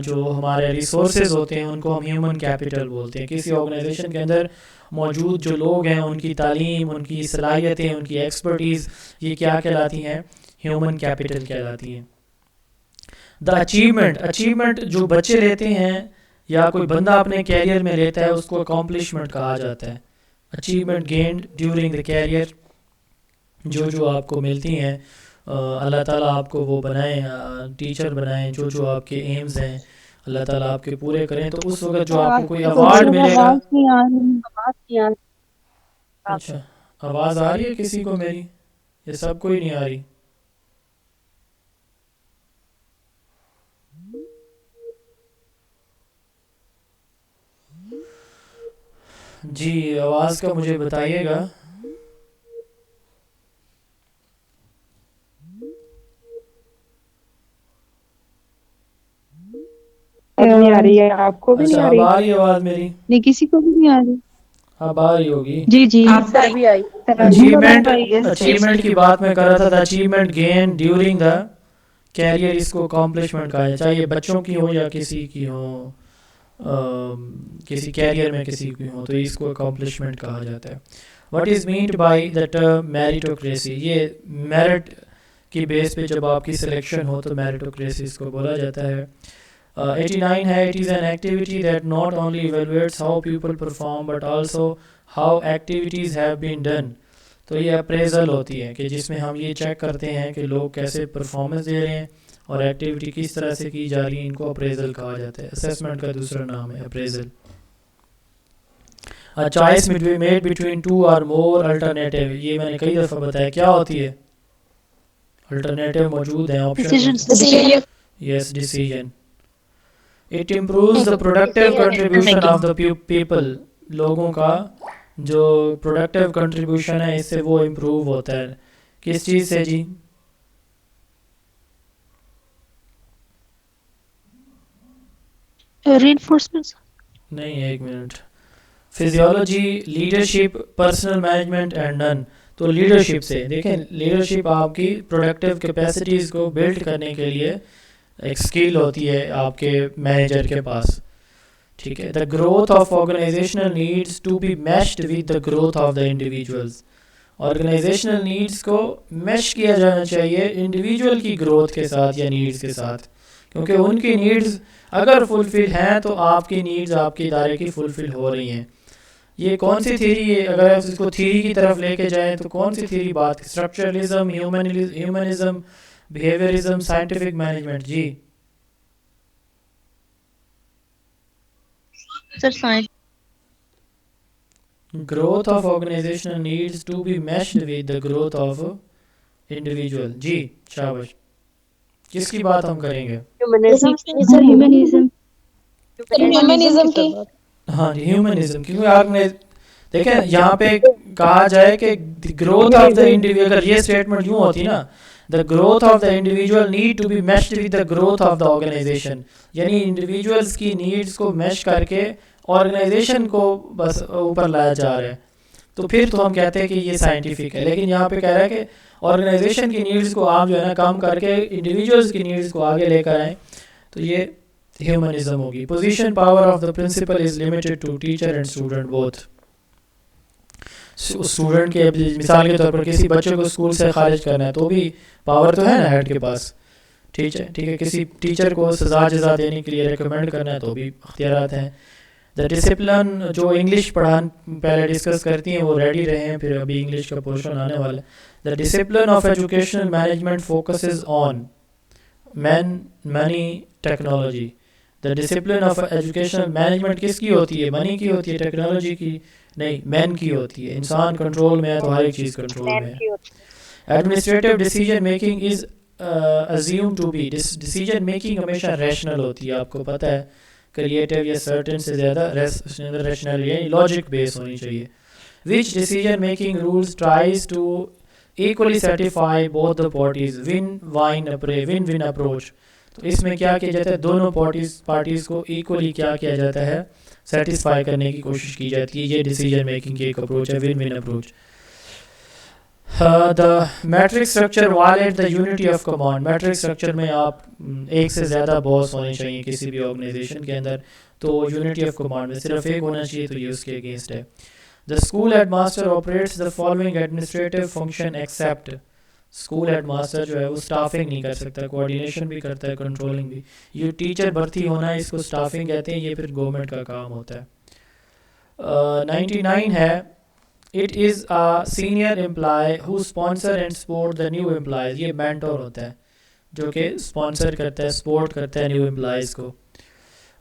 जो हमारे रिसोर्सेज होते हैं उनको हम ह्यूमन कैपिटल बोलते हैं। किसी ऑर्गेनाइजेशन के अंदर मौजूद जो लोग हैं उनकी तालीम, उनकी सलाहियतें, उनकी एक्सपर्टीज़, ये क्या कहलाती हैं? ह्यूमन कैपिटल कहलाती हैं। द अचीवमेंट, अचीवमेंट जो बच्चे लेते हैं या कोई बंदा अपने कैरियर में लेता है उसको अकॉम्प्लिशमेंट कहा जाता है। Achievement gained during the career, जो आपको मिलती हैं, अल्लाह ताला आपको वो बनाए, टीचर बनाए, जो आपके एम्स हैं अल्लाह ताला आपके पूरे करें, तो उस वक्त जो आपको कोई अवार्ड मिलेगा। अच्छा, आवाज़ आ रही है किसी को मेरी? ये सबको ही नहीं आ रही? जी, आवाज़ का मुझे बताइएगा। नहीं आ रही है, आपको भी नहीं आ रही? अब आ रही आवाज़ मेरी? नहीं, किसी को भी नहीं आ रही। अब आ रही होगी। जी आप भी आई। अचीवमेंट की बात मैं कर रहा था। Achievement gain during the career, इसको अकॉम्प्लिशमेंट कहा जाए, चाहे बच्चों की हो या किसी की हो, किसी कैरियर में किसी की हो, तो इसको अकॉम्प्लिशमेंट कहा जाता है। What is meant by the term meritocracy, ये मेरिट की बेस पे जब आपकी सिलेक्शन हो तो मेरिटोक्रेसी इसको बोला जाता है। 89 है, it is an activity that not only evaluates how people perform but also how activities have been done. तो ये अप्रेजल होती है कि जिसमें हम ये चेक करते हैं कि लोग कैसे परफॉर्मेंस दे रहे हैं और एक्टिविटी किस तरह से की जा रही है, इनको अप्रेजल कहा जाता है। असेसमेंट का दूसरा नाम है appraisal. A choice made between 2 और मोर अल्टरनेटिव, ये मैंने कई दफ़ा बताया क्या होती है। अल्टरनेटिव मौजूद हैं, option. Yes, decision. It improves the productive contribution of the people, लोगों का जो प्रोडक्टिव कंट्रीब्यूशन है इससे वो इम्प्रूव होता है। किस चीज़ से जी? reinforcements. नहीं, एक minute. Physiology, leadership, personal management and none. तो लीडरशिप से देखें, लीडरशिप आपकी प्रोडक्टिव कैपेसिटीज़ को बिल्ड करने के लिए एक स्किल होती है आपके मैनेजर के पास, ठीक है। The growth of organisational needs to be matched with the growth of the individuals. Organizational needs को मैच किया जाना चाहिए इंडिविजुअल की ग्रोथ के साथ या नीड्स के साथ, क्योंकि उनकी नीड्स अगर फुलफिल हैं तो आपकी नीड्स आपके इदारे की फुलफिल हो रही हैं। ये कौन सी थ्योरी है? अगर आप इसको थ्योरी की तरफ लेके जाएं तो कौन सी थ्योरी बात, structuralism, humanism, behaviourism, scientific management? जी sir science. Growth of organisational needs to be matched with the growth of individual. जी शाबाश। किसकी बात हम करेंगे? Sir humanism. ह्यूमनिज्म की। हाँ, ह्यूमनिज्म। क्योंकि आपने देखें यहाँ पे कहा जाए कि ग्रोथ ऑफ द इंडिविजुअल, अगर ये स्टेटमेंट यूँ होती ना, the growth of the individual need to be matched with the growth of the organization, यानी इंडिविजुअल्स की नीड्स को मैच करके ऑर्गेनाइजेशन को बस ऊपर लाया जा रहा है, तो फिर तो हम कहते हैं कि ये साइंटिफिक है। लेकिन यहाँ पे कह रहा है कि ऑर्गेनाइजेशन की नीड्स को आप जो है ना कम करके इंडिविजुअल्स की नीड्स को आगे लेकर आएँ, तो ये ह्यूमनिज्म होगी। Position power of the principal is limited to teacher and student both. Student के मिसाल के तौर पर किसी बच्चे को स्कूल से खारिज करना है तो भी पावर तो है ना हेड के पास, ठीक है। किसी टीचर को सजा जजा देने के लिए रिकमेंड करना है तो भी अख्तियारात हैं। द डिसिप्लिन, जो इंग्लिश पढ़ान पहले डिस्कस करती हैं वो रेडी रहे हैं, फिर अभी इंग्लिश का पोर्शन आने वाला है। The discipline of educational management focuses on man, money, technology. The discipline of educational management किसकी होती है? मनी की होती है, टेक्नोलॉजी की नहीं, मैन की होती है। इंसान कंट्रोल में है तो हर एक चीज़ कंट्रोल में है। Administrative decision making is assume to be, decision making हमेशा रैशनल होती है, आपको पता है। क्रिएटिव या सर्टेन से ज़्यादा रैशनल यानी लॉजिक बेस होनी चाहिए। Which decision making rules tries to equally satisfy both the parties, win win approach. तो इसमें क्या किया जाता है? दोनों पार्टीज़ को इक्वली क्या किया जाता है? सेटिस्फाई करने की कोशिश की जाती है। ये डिसीजन मेकिंग की एक अप्रोच है, win win approach. The matrix structure violate the unity of command. Matrix structure में आप एक से ज़्यादा बॉस होने चाहिए किसी भी ऑर्गेनाइजेशन के अंदर, तो यूनिटी ऑफ कमांड में सिर्फ एक होना चाहिए, तो ये उसके अगेंस्ट है। The school headmaster operates the following administrative function except. School headmaster जो है वो स्टाफिंग नहीं कर सकता, कोऑर्डिनेशन भी करता है, कंट्रोलिंग भी। ये टीचर भर्ती होना इसको स्टाफिंग कहते हैं, ये फिर गवर्नमेंट का काम होता है। 99 है, it is a senior employee who sponsor and support the new employees. ये मेंटोर होता है जो कि स्पॉन्सर करता है, सपोर्ट करता है न्यू एम्प्लॉयज़ को।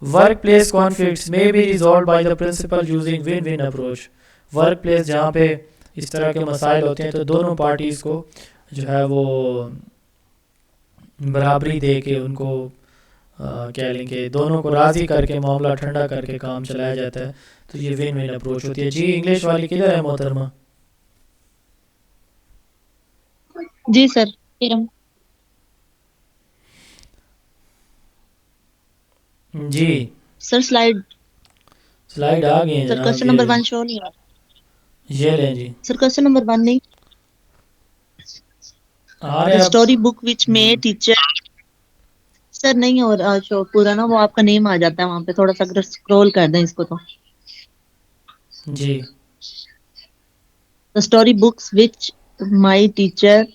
Work place conflicts may be resolve by the principal using win win approach. Work place जहाँ पे इस तरह के मसाइल होते हैं तो दोनों पार्टीज़ को जो है वो बराबरी दे के उनको क्या लेंगे, दोनों को राज़ी करके मामला ठंडा करके काम चलाया जाता है, तो ये विन विन अप्रोच होती है। जी इंग्लिश वाली किधर है मोहतरमा? जी सर। जी सर स्लाइड आ गई है सर, जनाब, क्वेश्चन ये नंबर लें। 1 शो नहीं हो रहा ये लें जी, सर, क्वेश्चन नंबर 1 नहीं। आ रहे द आप। स्टोरी बुक विच में टीचर, सर नहीं हो रहा शो पूरा ना, वो आपका नेम आ जाता है वहां पे, थोड़ा सा अगर स्क्रॉल कर दें इसको तो। जी the story books which my teacher,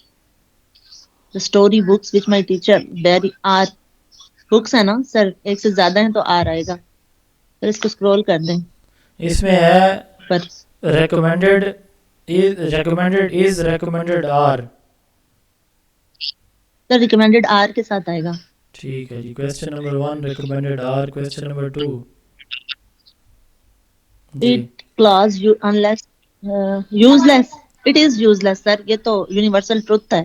the story books which my teacher very are, books है ना सर, एक से ज्यादा है तो आर आएगा सर, इसको स्क्रॉल कर दें। इसमें है पर recommended is recommended are। Sir recommended are के साथ आएगा। ठीक है जी। Question number 1 recommended are। Question number 2 जी it clause you unless useless, it is useless sir, ये तो यूनिवर्सल ट्रुथ है,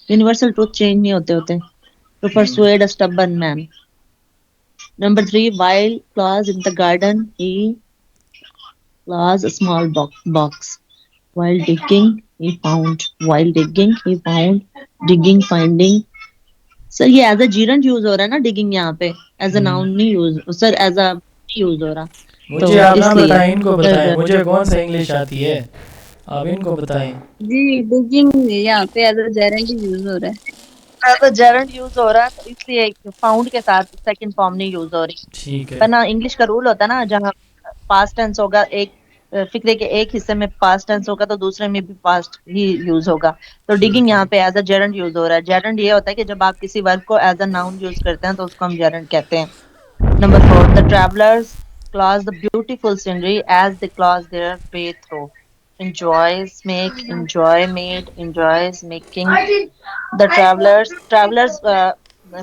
यूनिवर्सल ट्रुथ चेंज नहीं होते होते। To persuade a stubborn man. Number 3 while clause in the garden he clause a small box while digging he found, while digging he found, digging finding sir ये as a gerund use हो रहा है ना, digging यहाँ पे as a noun नहीं use sir, as a use हो रहा। मुझे आप ना बताएं, इनको बताएं मुझे कौन सा इंग्लिश आती है, आप इनको बताएं। जी डिगिंग यहाँ पे एज अ जेरेंट यूज हो रहा है। तो जेरंड यूज हो रहा है, तो इसलिए फाउंड के साथ सेकंड फॉर्म नहीं यूज हो रही। ठीक है। वरना इंग्लिश का रूल होता है ना, जहाँ पास्ट टेंस होगा, एक फिक्रे के एक हिस्से में पास्ट टेंस होगा तो दूसरे में भी पास्ट ही यूज होगा। तो डिगिंग यहाँ पे एज अ जेरंड यूज हो रहा है। जेरंड ये होता है कि जब आप किसी वर्ब को एज अ नाउन यूज करते हैं तो उसको हम जेरंड कहते हैं। Number 4, the travellers cross the beautiful scenery as they cross their way through. Enjoys, make, enjoy, made, enjoys, making. The travelers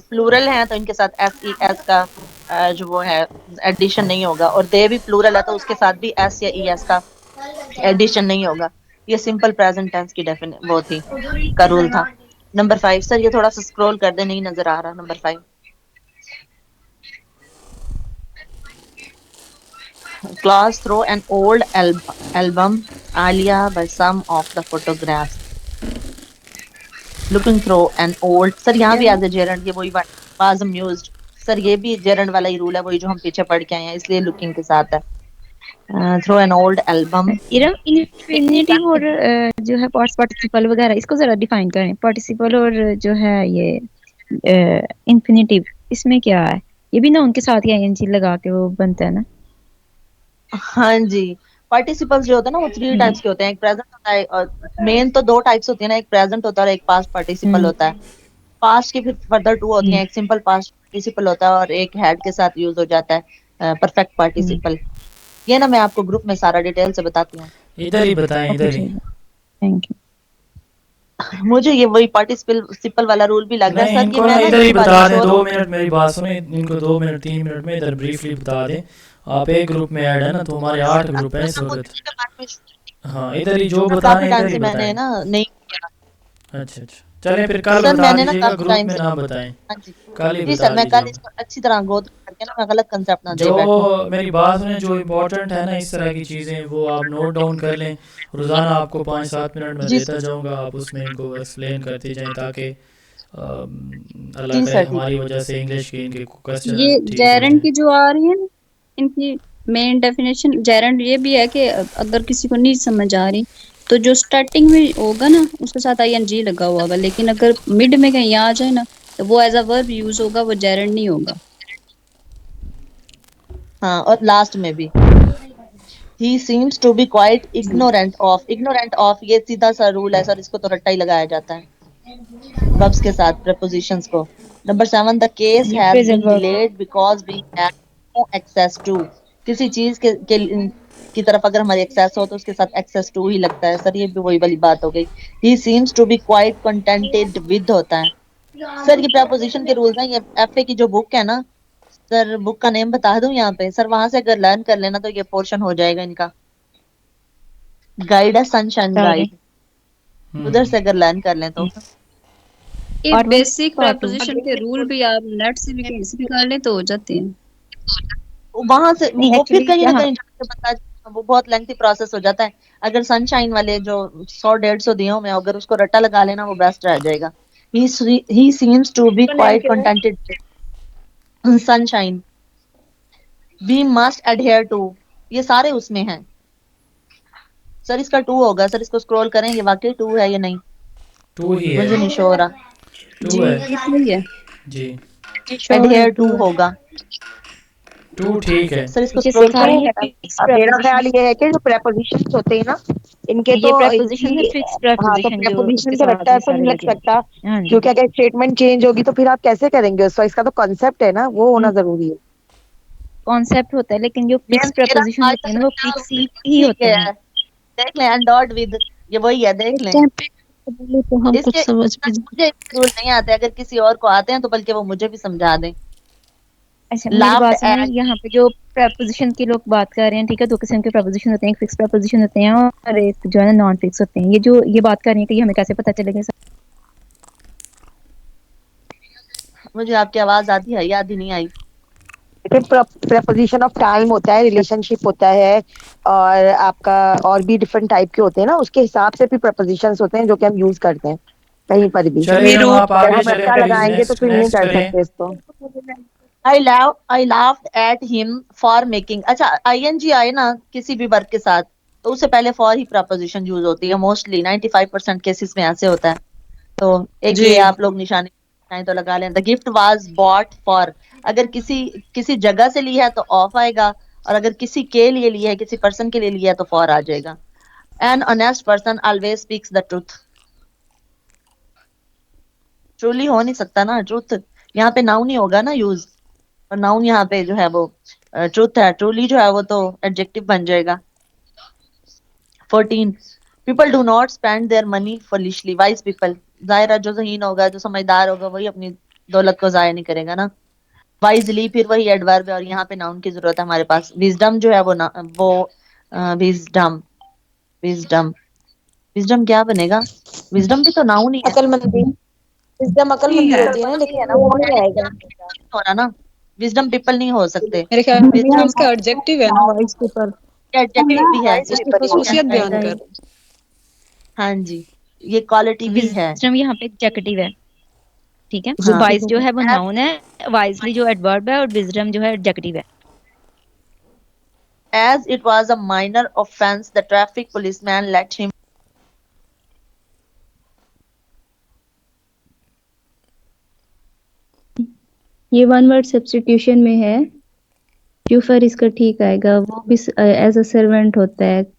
plural हैं तो इनके साथ एस ई एस का जो वो है एडिशन नहीं होगा, और दे भी प्लूरल है तो उसके साथ भी एस या ई एस का एडिशन नहीं होगा। ये सिंपल प्रेजेंट टेंस की वो थी का रूल था। नंबर 5 सर, ये थोड़ा सा स्क्रॉल कर दे, नहीं नजर आ रहा। Number 5, glass through an old album, Alia by some of the photographs. Looking through an old, sir यहाँ भी एज ए जेरंड, ये वही was amused, सर ये भी जेरंड वाला ही रूल है, वही जो हम पीछे पढ़ के आए हैं, इसलिए लुकिंग के साथ है। Through an old album. Infinitive और जो है पास्ट पार्टिसिपल वगैरह, इसको जरा डिफाइन करें। पार्टिसिपल और जो है ये इन्फिनिटिव, इसमें क्या है? ये भी ना उनके साथ ही आईएनजी लगा के वो बनता है ना? हाँ जी, पार्टिसिपल्स जो होता है ना वो 3 टाइप्स के होते हैं। एक प्रेजेंट होता है, और मेन तो 2 टाइप्स होती है ना, एक प्रेजेंट होता है और एक पास्ट पार्टिसिपल होता है। पास्ट की फिर फर्दर 2 होती हैं, एक सिंपल पास्ट पार्टिसिपल होता है और एक हैड के साथ यूज हो जाता है परफेक्ट पार्टिसिपल। ये ना मैं आपको ग्रुप में सारा डिटेल से बताती हूँ। इधर ही बताएं, इधर ही। Thank you. मुझे ये वही पार्टिसिपल वाला रूल भी लग रहा है सर। इनको ना इधर ही बता दें, 2 मिनट मेरी बात सुने, इनको 2 मिनट 3 मिनट में इधर ब्रीफली बता दें। आप एक ग्रुप में ऐड है ना, तो हमारे 8 ग्रुप हैं इस वक्त। हाँ इधर ही जो बताएं इधर ही बताएं। मैंने ना नहीं किया। अच्छा अच्छा, चलें फिर कल बता दीजिएगा, ग्रुप में ना बताएं, कल ही बता मैं कल दीजिएगा। इसको अच्छी तरह गो करके ना मैं गलत कंसेप्ट ना दे जो बैठूं। मेरी बात सुने, जो इम्पोर्टेंट है ना इस तरह की चीज़ें, वो आप नोट डाउन कर लें। रोज़ाना आपको 5-7 मिनट में देता जाऊँगा, आप उसमें इनको एक्सप्लेन करते जाएं, ताकि अल्लाह करे हमारी वजह से इंग्लिश के इनके क्वेश्चन ये जेरंड की जो आ रही है ना, इनकी मेन डेफिनेशन जेरंड ये भी है कि अगर किसी को नहीं समझ आ रही तो जो स्टार्टिंग में होगा ना उसके साथ आईएनजी लगा हुआ होगा, लेकिन अगर मिड में कहीं आ जाए ना तो वो एज अ वर्ब यूज होगा, वो जेरंड नहीं होगा। हाँ, और लास्ट में भी he seems to be quite ignorant of ये सीधा सा रूल है सर, इसको तो रट्टा ही लगाया जाता है verbs के साथ prepositions को। Number 7, the case has been delayed because we have no access to। किसी चीज की तरफ अगर हमारी एक्सेस हो तो उसके साथ access to ही लगता है सर, ये भी वही वाली बात हो गई। he seems to be quite contented with होता है सर। ये preposition के रूल्स हैं, ये FA की जो बुक है ना सर, बुक का नेम बता दूं यहाँ पे सर, वहां से अगर लर्न कर लेना तो ये पोर्शन हो जाएगा इनका। गाइड है सनशाइन गाइड, उधर से अगर लर्न कर लें तो। और बेसिक प्रीपोजिशन के रूल भी आप नेट से भी कहीं से भी कर लें तो हो जाते हैं। वहां से वो फिर कहीं ना कहीं जाके बता, वो बहुत लेंथी प्रोसेस हो जाता है। अगर सनशाइन वाले जो 100-150 दिए में अगर उसको रट्टा लगा लेना वो बेस्ट रह जाएगा। he seems to be quite contented sunshine. We must adhere to, ये सारे उसमें हैं सर। इसका 2 होगा सर, इसको स्क्रॉल करें, ये वाकई 2 है या नहीं? 2 ही है, मुझे नहीं शो हो रहा। 2 है जी, एडहेयर 2 होगा। 2 ठीक है सर, इसको स्क्रॉल करें। मेरा ख्याल ये है कि जो प्रेपोजिशंस होते हैं ना इनके तो प्रेपोजिशन है फिक्स प्रेपोजिशन जो प्रेपोजिशन से लगता है तो नहीं लग सकता, क्योंकि अगर स्टेटमेंट चेंज होगी तो फिर आप कैसे करेंगे उसको? इसका तो कॉन्सेप्ट है ना, वो होना जरूरी है। कॉन्सेप्ट होता है, लेकिन जो फिक्स प्रेपोजिशन होते हैं ना वो फिक्स ही होते हैं। देख लें, एंडोर्ड विद, ये वही है, देख लें। तो हम कुछ समझ मुझे रूल नहीं आते, अगर किसी और को आते हैं तो बल्कि वो मुझे भी समझा दें। अच्छा, मेरी बात सुनिए, यहाँ पे जो प्रेपोजिशन की लोग बात कर रहे हैं, ठीक है, 2 किस्म के प्रेपोजिशन होते हैं, एक फिक्स प्रेपोजिशन होते हैं और एक जो है ना नॉन फिक्स होते हैं। ये जो ये बात कर रही है कि हमें कैसे पता चलेगा? मुझे आपकी आवाज आधी आई, आधी नहीं आई। प्रेपोजिशन ऑफ टाइम होता है, रिलेशनशिप होता है, और आपका और भी डिफरेंट टाइप के होते हैं ना, उसके हिसाब से भी प्रेपोजिशंस होते हैं जो कि हम यूज करते हैं। कहीं पर भी चलिए हम आप आगे हम चलें अच्छा प्लीज, लगाएंगे तो नेक्स्ट फिर नहीं नेक्स्ट कर करें। सकते इसको। I laughed at him for making। अच्छा ing आए ना किसी भी वर्ब के साथ तो उससे पहले फॉर ही प्रपोजिशन यूज होती है मोस्टली 95% केसेस में ऐसे होता है। तो एक जी ये आप लोग निशानी चाहें तो लगा लें। The gift was bought for, अगर किसी जगह से लिया है तो ऑफ आएगा, और अगर किसी के लिए लिया है, किसी पर्सन के लिए लिया है तो फॉर आ जाएगा। An honest person always speaks the truth. Truly हो नहीं सकता ना ट्रूथ, यहाँ पे नाउन ही होगा ना यूज, और नाउन यहाँ पे जो है वो ट्रूथ है। ट्रूली जो है वो तो एडजेक्टिव बन जाएगा। 14 people do not spend their money foolishly. Wise people, जाहिर है जो ज़हीन होगा जो समझदार होगा वही अपनी दौलत को जाया नहीं करेगा ना। वाइजली फिर वही एडवर्ब है, और यहाँ पे नाउन की जरूरत है हमारे पास। विजडम जो है वो विजडम विजडम विजडम क्या बनेगा? विजडम भी तो नाउन ही है। अकलमंदी, विजडम अकलमंदी होती है ना, लेकिन वो नहीं आएगा। हो रहा ना, विजडम पीपल नहीं हो सकते। मेरे ख्याल में विजडम इसका एडजेक्टिव है ना वाइस पेपर, एडजेक्टिव भी है, उसकी खसूसियत बयान कर। हाँ जी, ये क्वालिटी भी है। विजडम यहाँ पे एडजेक्टिव है, ठीक है। हाँ। वाइज जो है वो नाउन है, वाइजली जो एडवर्ब है, और विजडम जो है एडजेक्टिव है। As it was a minor offense, the traffic policeman let him। ये वन वर्ड सब्स्टिट्यूशन में है, जो फिर इसका ठीक आएगा वो भी एज अ सर्वेंट होता है।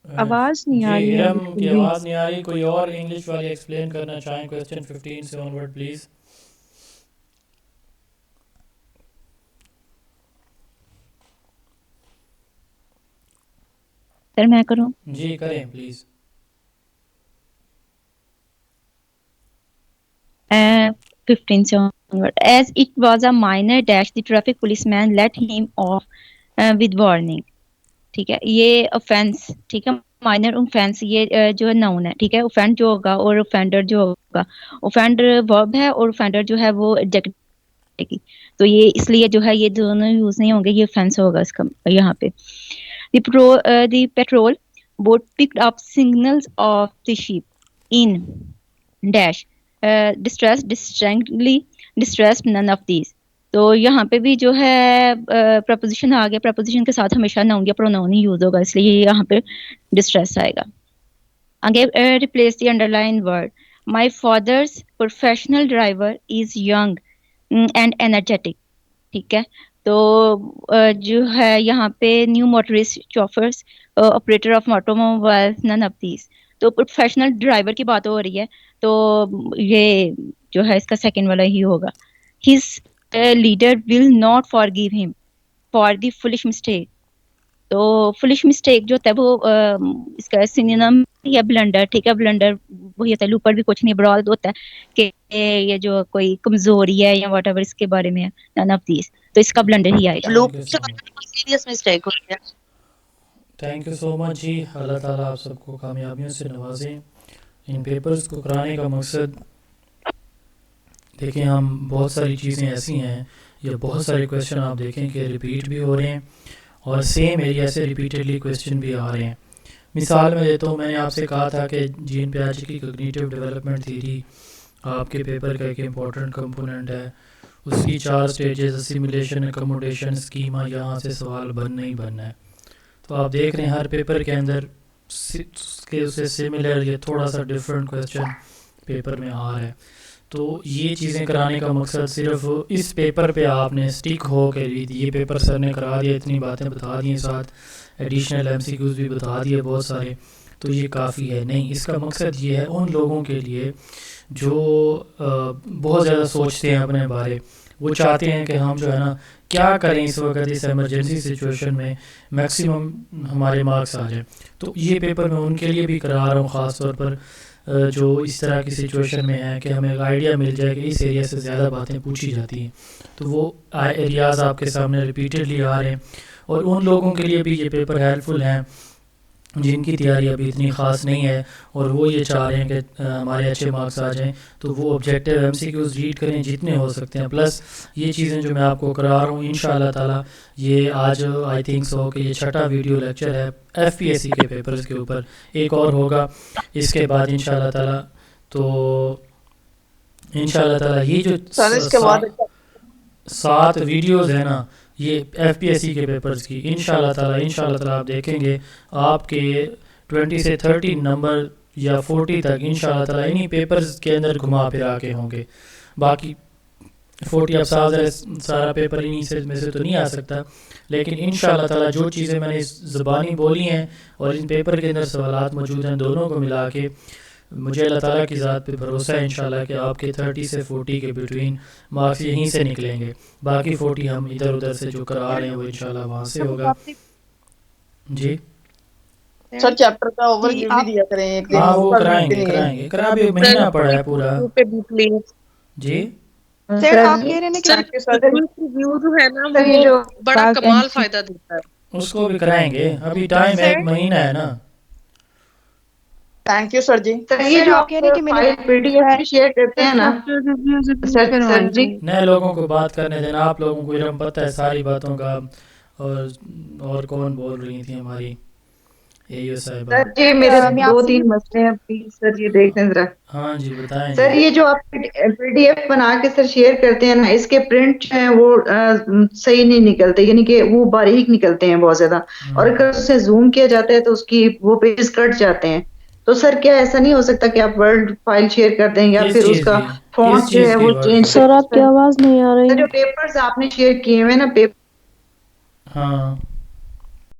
आवाज नहीं आ जी रही है इरम बिल्कुल की भी। आवाज नहीं आ रही। कोई और इंग्लिश वाले एक्सप्लेन करना चाहें क्वेश्चन 15 से ऑनवर्ड प्लीज। सर मैं करूँ? जी करें प्लीज। 15 से onward. As it was a minor dash, the traffic policeman let him off with warning. ठीक है, ये ऑफेंस, ठीक है, माइनर ऑफेंस, ये जो है नाउन है, ठीक है। ऑफेंड जो होगा और ऑफेंडर जो होगा, ऑफेंडर वर्ब है और ऑफेंडर जो है वो एडजेक्टिव की, तो ये इसलिए जो है ये दोनों यूज नहीं होंगे, ये ऑफेंस होगा इसका यहाँ पे। The patrol boat picked up signals of the ship in dash distress, distinctly distressed, none of these। तो यहाँ पे भी जो है प्रपोजिशन आ गया, प्रपोजिशन के साथ हमेशा नाउन या प्रोनाउन ही यूज होगा, इसलिए यहाँ पे डिस्ट्रेस आएगा। आगे replace the underline word. My father's professional driver is young and energetic, ठीक है। तो जो है यहाँ पे new motorist, chauffeurs, operator of automobile, none of these. तो प्रोफेशनल ड्राइवर की बात हो रही है, तो ये जो है इसका सेकंड वाला ही होगा। His leader will not forgive him for the foolish mistake. तो फुलिश मिस्टेक जो होता है वो इसका सिनोनिम या ब्लंडर, ठीक है। ब्लंडर वही होता है, ऊपर भी कुछ नहीं, ब्रॉड होता है कि ये जो कोई कमजोरी है या व्हाटएवर इसके बारे में है, नन ऑफ दीज, तो इसका ब्लंडर ही आएगा। सीरियस मिस्टेक हो गया। थैंक यू सो मच जी। अल्लाह ताला आप सबको कामयाबियों से नवाजें। इन पेपर्स को कराने का मकसद, देखिए हम बहुत सारी चीज़ें ऐसी हैं या बहुत सारे क्वेश्चन आप देखें कि रिपीट भी हो रहे हैं और सेम एरिया से रिपीटेडली क्वेश्चन भी आ रहे हैं। मिसाल में देता हूँ, मैंने आपसे कहा था कि जीन पियाजे की कॉग्निटिव डेवलपमेंट थ्योरी आपके पेपर का एक इम्पॉर्टेंट कंपोनेंट है। उसकी 4 स्टेजेस, असिमिलेशन, अकोमोडेशन, स्कीमा, यहाँ से सवाल बनना ही बनना है। तो आप देख रहे हैं हर पेपर के अंदर के उससे सिमिलर या थोड़ा सा डिफरेंट क्वेश्चन पेपर में आ रहा है। तो ये चीज़ें कराने का मकसद सिर्फ इस पेपर पे आपने स्टिक हो के ये पेपर सर ने करा दिया, इतनी बातें बता दी, साथ एडिशनल एमसीक्यूज भी बता दिए बहुत सारे, तो ये काफ़ी है नहीं। इसका मकसद ये है उन लोगों के लिए जो बहुत ज़्यादा सोचते हैं अपने बारे, वो चाहते हैं कि हम जो है ना क्या करें इस वक्त इस इमरजेंसी सिचुएशन में मैक्सिमम हमारे मार्क्स आ जाए। तो ये पेपर मैं उनके लिए भी करा रहा हूँ, ख़ास तौर पर जो इस तरह की सिचुएशन में है कि हमें एक आइडिया मिल जाए कि इस एरिया से ज़्यादा बातें पूछी जाती हैं। तो वो एरियाज़ आपके सामने रिपीटेडली आ रहे हैं और उन लोगों के लिए भी ये पेपर हेल्पफुल हैं जिनकी तैयारी अभी इतनी ख़ास नहीं है और वो ये चाह रहे हैं कि हमारे अच्छे मार्क्स आ जाएं, तो वो ऑब्जेक्टिव MCQs रीड करें जितने हो सकते हैं। प्लस ये चीज़ें जो मैं आपको करा रहा हूँ इंशाल्लाह ताला, ये आज आई थिंक सो कि ये छठा वीडियो लेक्चर है FPSC के पेपर्स के ऊपर, एक और होगा इसके बाद इंशाल्लाह ताला। तो इंशाल्लाह ताला ये जो सर इसके बाद 7 वीडियोस है ना ये FPSC के पेपर्स की, इंशाल्लाह ताला आप देखेंगे आपके 20 से 30 नंबर या 40 तक इंशाल्लाह ताला इन्हीं पेपर्स के अंदर घुमा फिरा के होंगे। बाकी 40 अब सारा पेपर इन्हीं से में से तो नहीं आ सकता, लेकिन इंशाल्लाह ताला जो चीज़ें मैंने इस ज़बानी बोली हैं और इन पेपर के अंदर सवालात मौजूद हैं, दोनों को मिला के मुझे अल्लाह ताला की ज़ात पे भरोसा है इंशाल्लाह कि आपके 30 से 40 के बिटवीन मार्क्स यहीं से निकलेंगे। बाकी 40 हम इधर उधर से जो करा रहे हैं वो इंशाल्लाह वहाँ से होगा। जी सर चैप्टर का ओवरव्यू भी दिया करें एक दिन। हाँ वो कराएंगे करा भी महीना पड़ा है पूरा। जी सर आप कह रहे हैं कि रिव्यू जो है ना वो बड़ा कमाल फायदा देता है, उसको भी कराएंगे, अभी टाइम है, एक महीना है ना। थैंक यू सर जी। सर ये जो आप कह रहे हैं कि मैंने PDF शेयर करते हैं ना सर जी, नए लोगों को बात करने देना, आप लोगों को इल्म पता है सारी बातों का। और कौन बोल रही थी हमारी एयू साहिबा? सर जी मेरे 2-3 मसले हैं, प्लीज सर ये देख लें जरा। हाँ जी बताएं सर ये जो आप PDF बना के सर शेयर करते हैं ना, इसके प्रिंट हैं वो सही नहीं निकलते, यानी कि वो बारीक निकलते हैं बहुत ज्यादा, और अगर उसे जूम किया जाता है तो उसकी वो पेजेस कट जाते हैं। तो सर क्या ऐसा नहीं हो सकता कि आप वर्ड फाइल शेयर कर दें या फिर उसका फॉन्ट जो है वो चेंज? सर आपकी आवाज नहीं आ रही। जो पेपर्स आपने शेयर किए हुए ना हाँ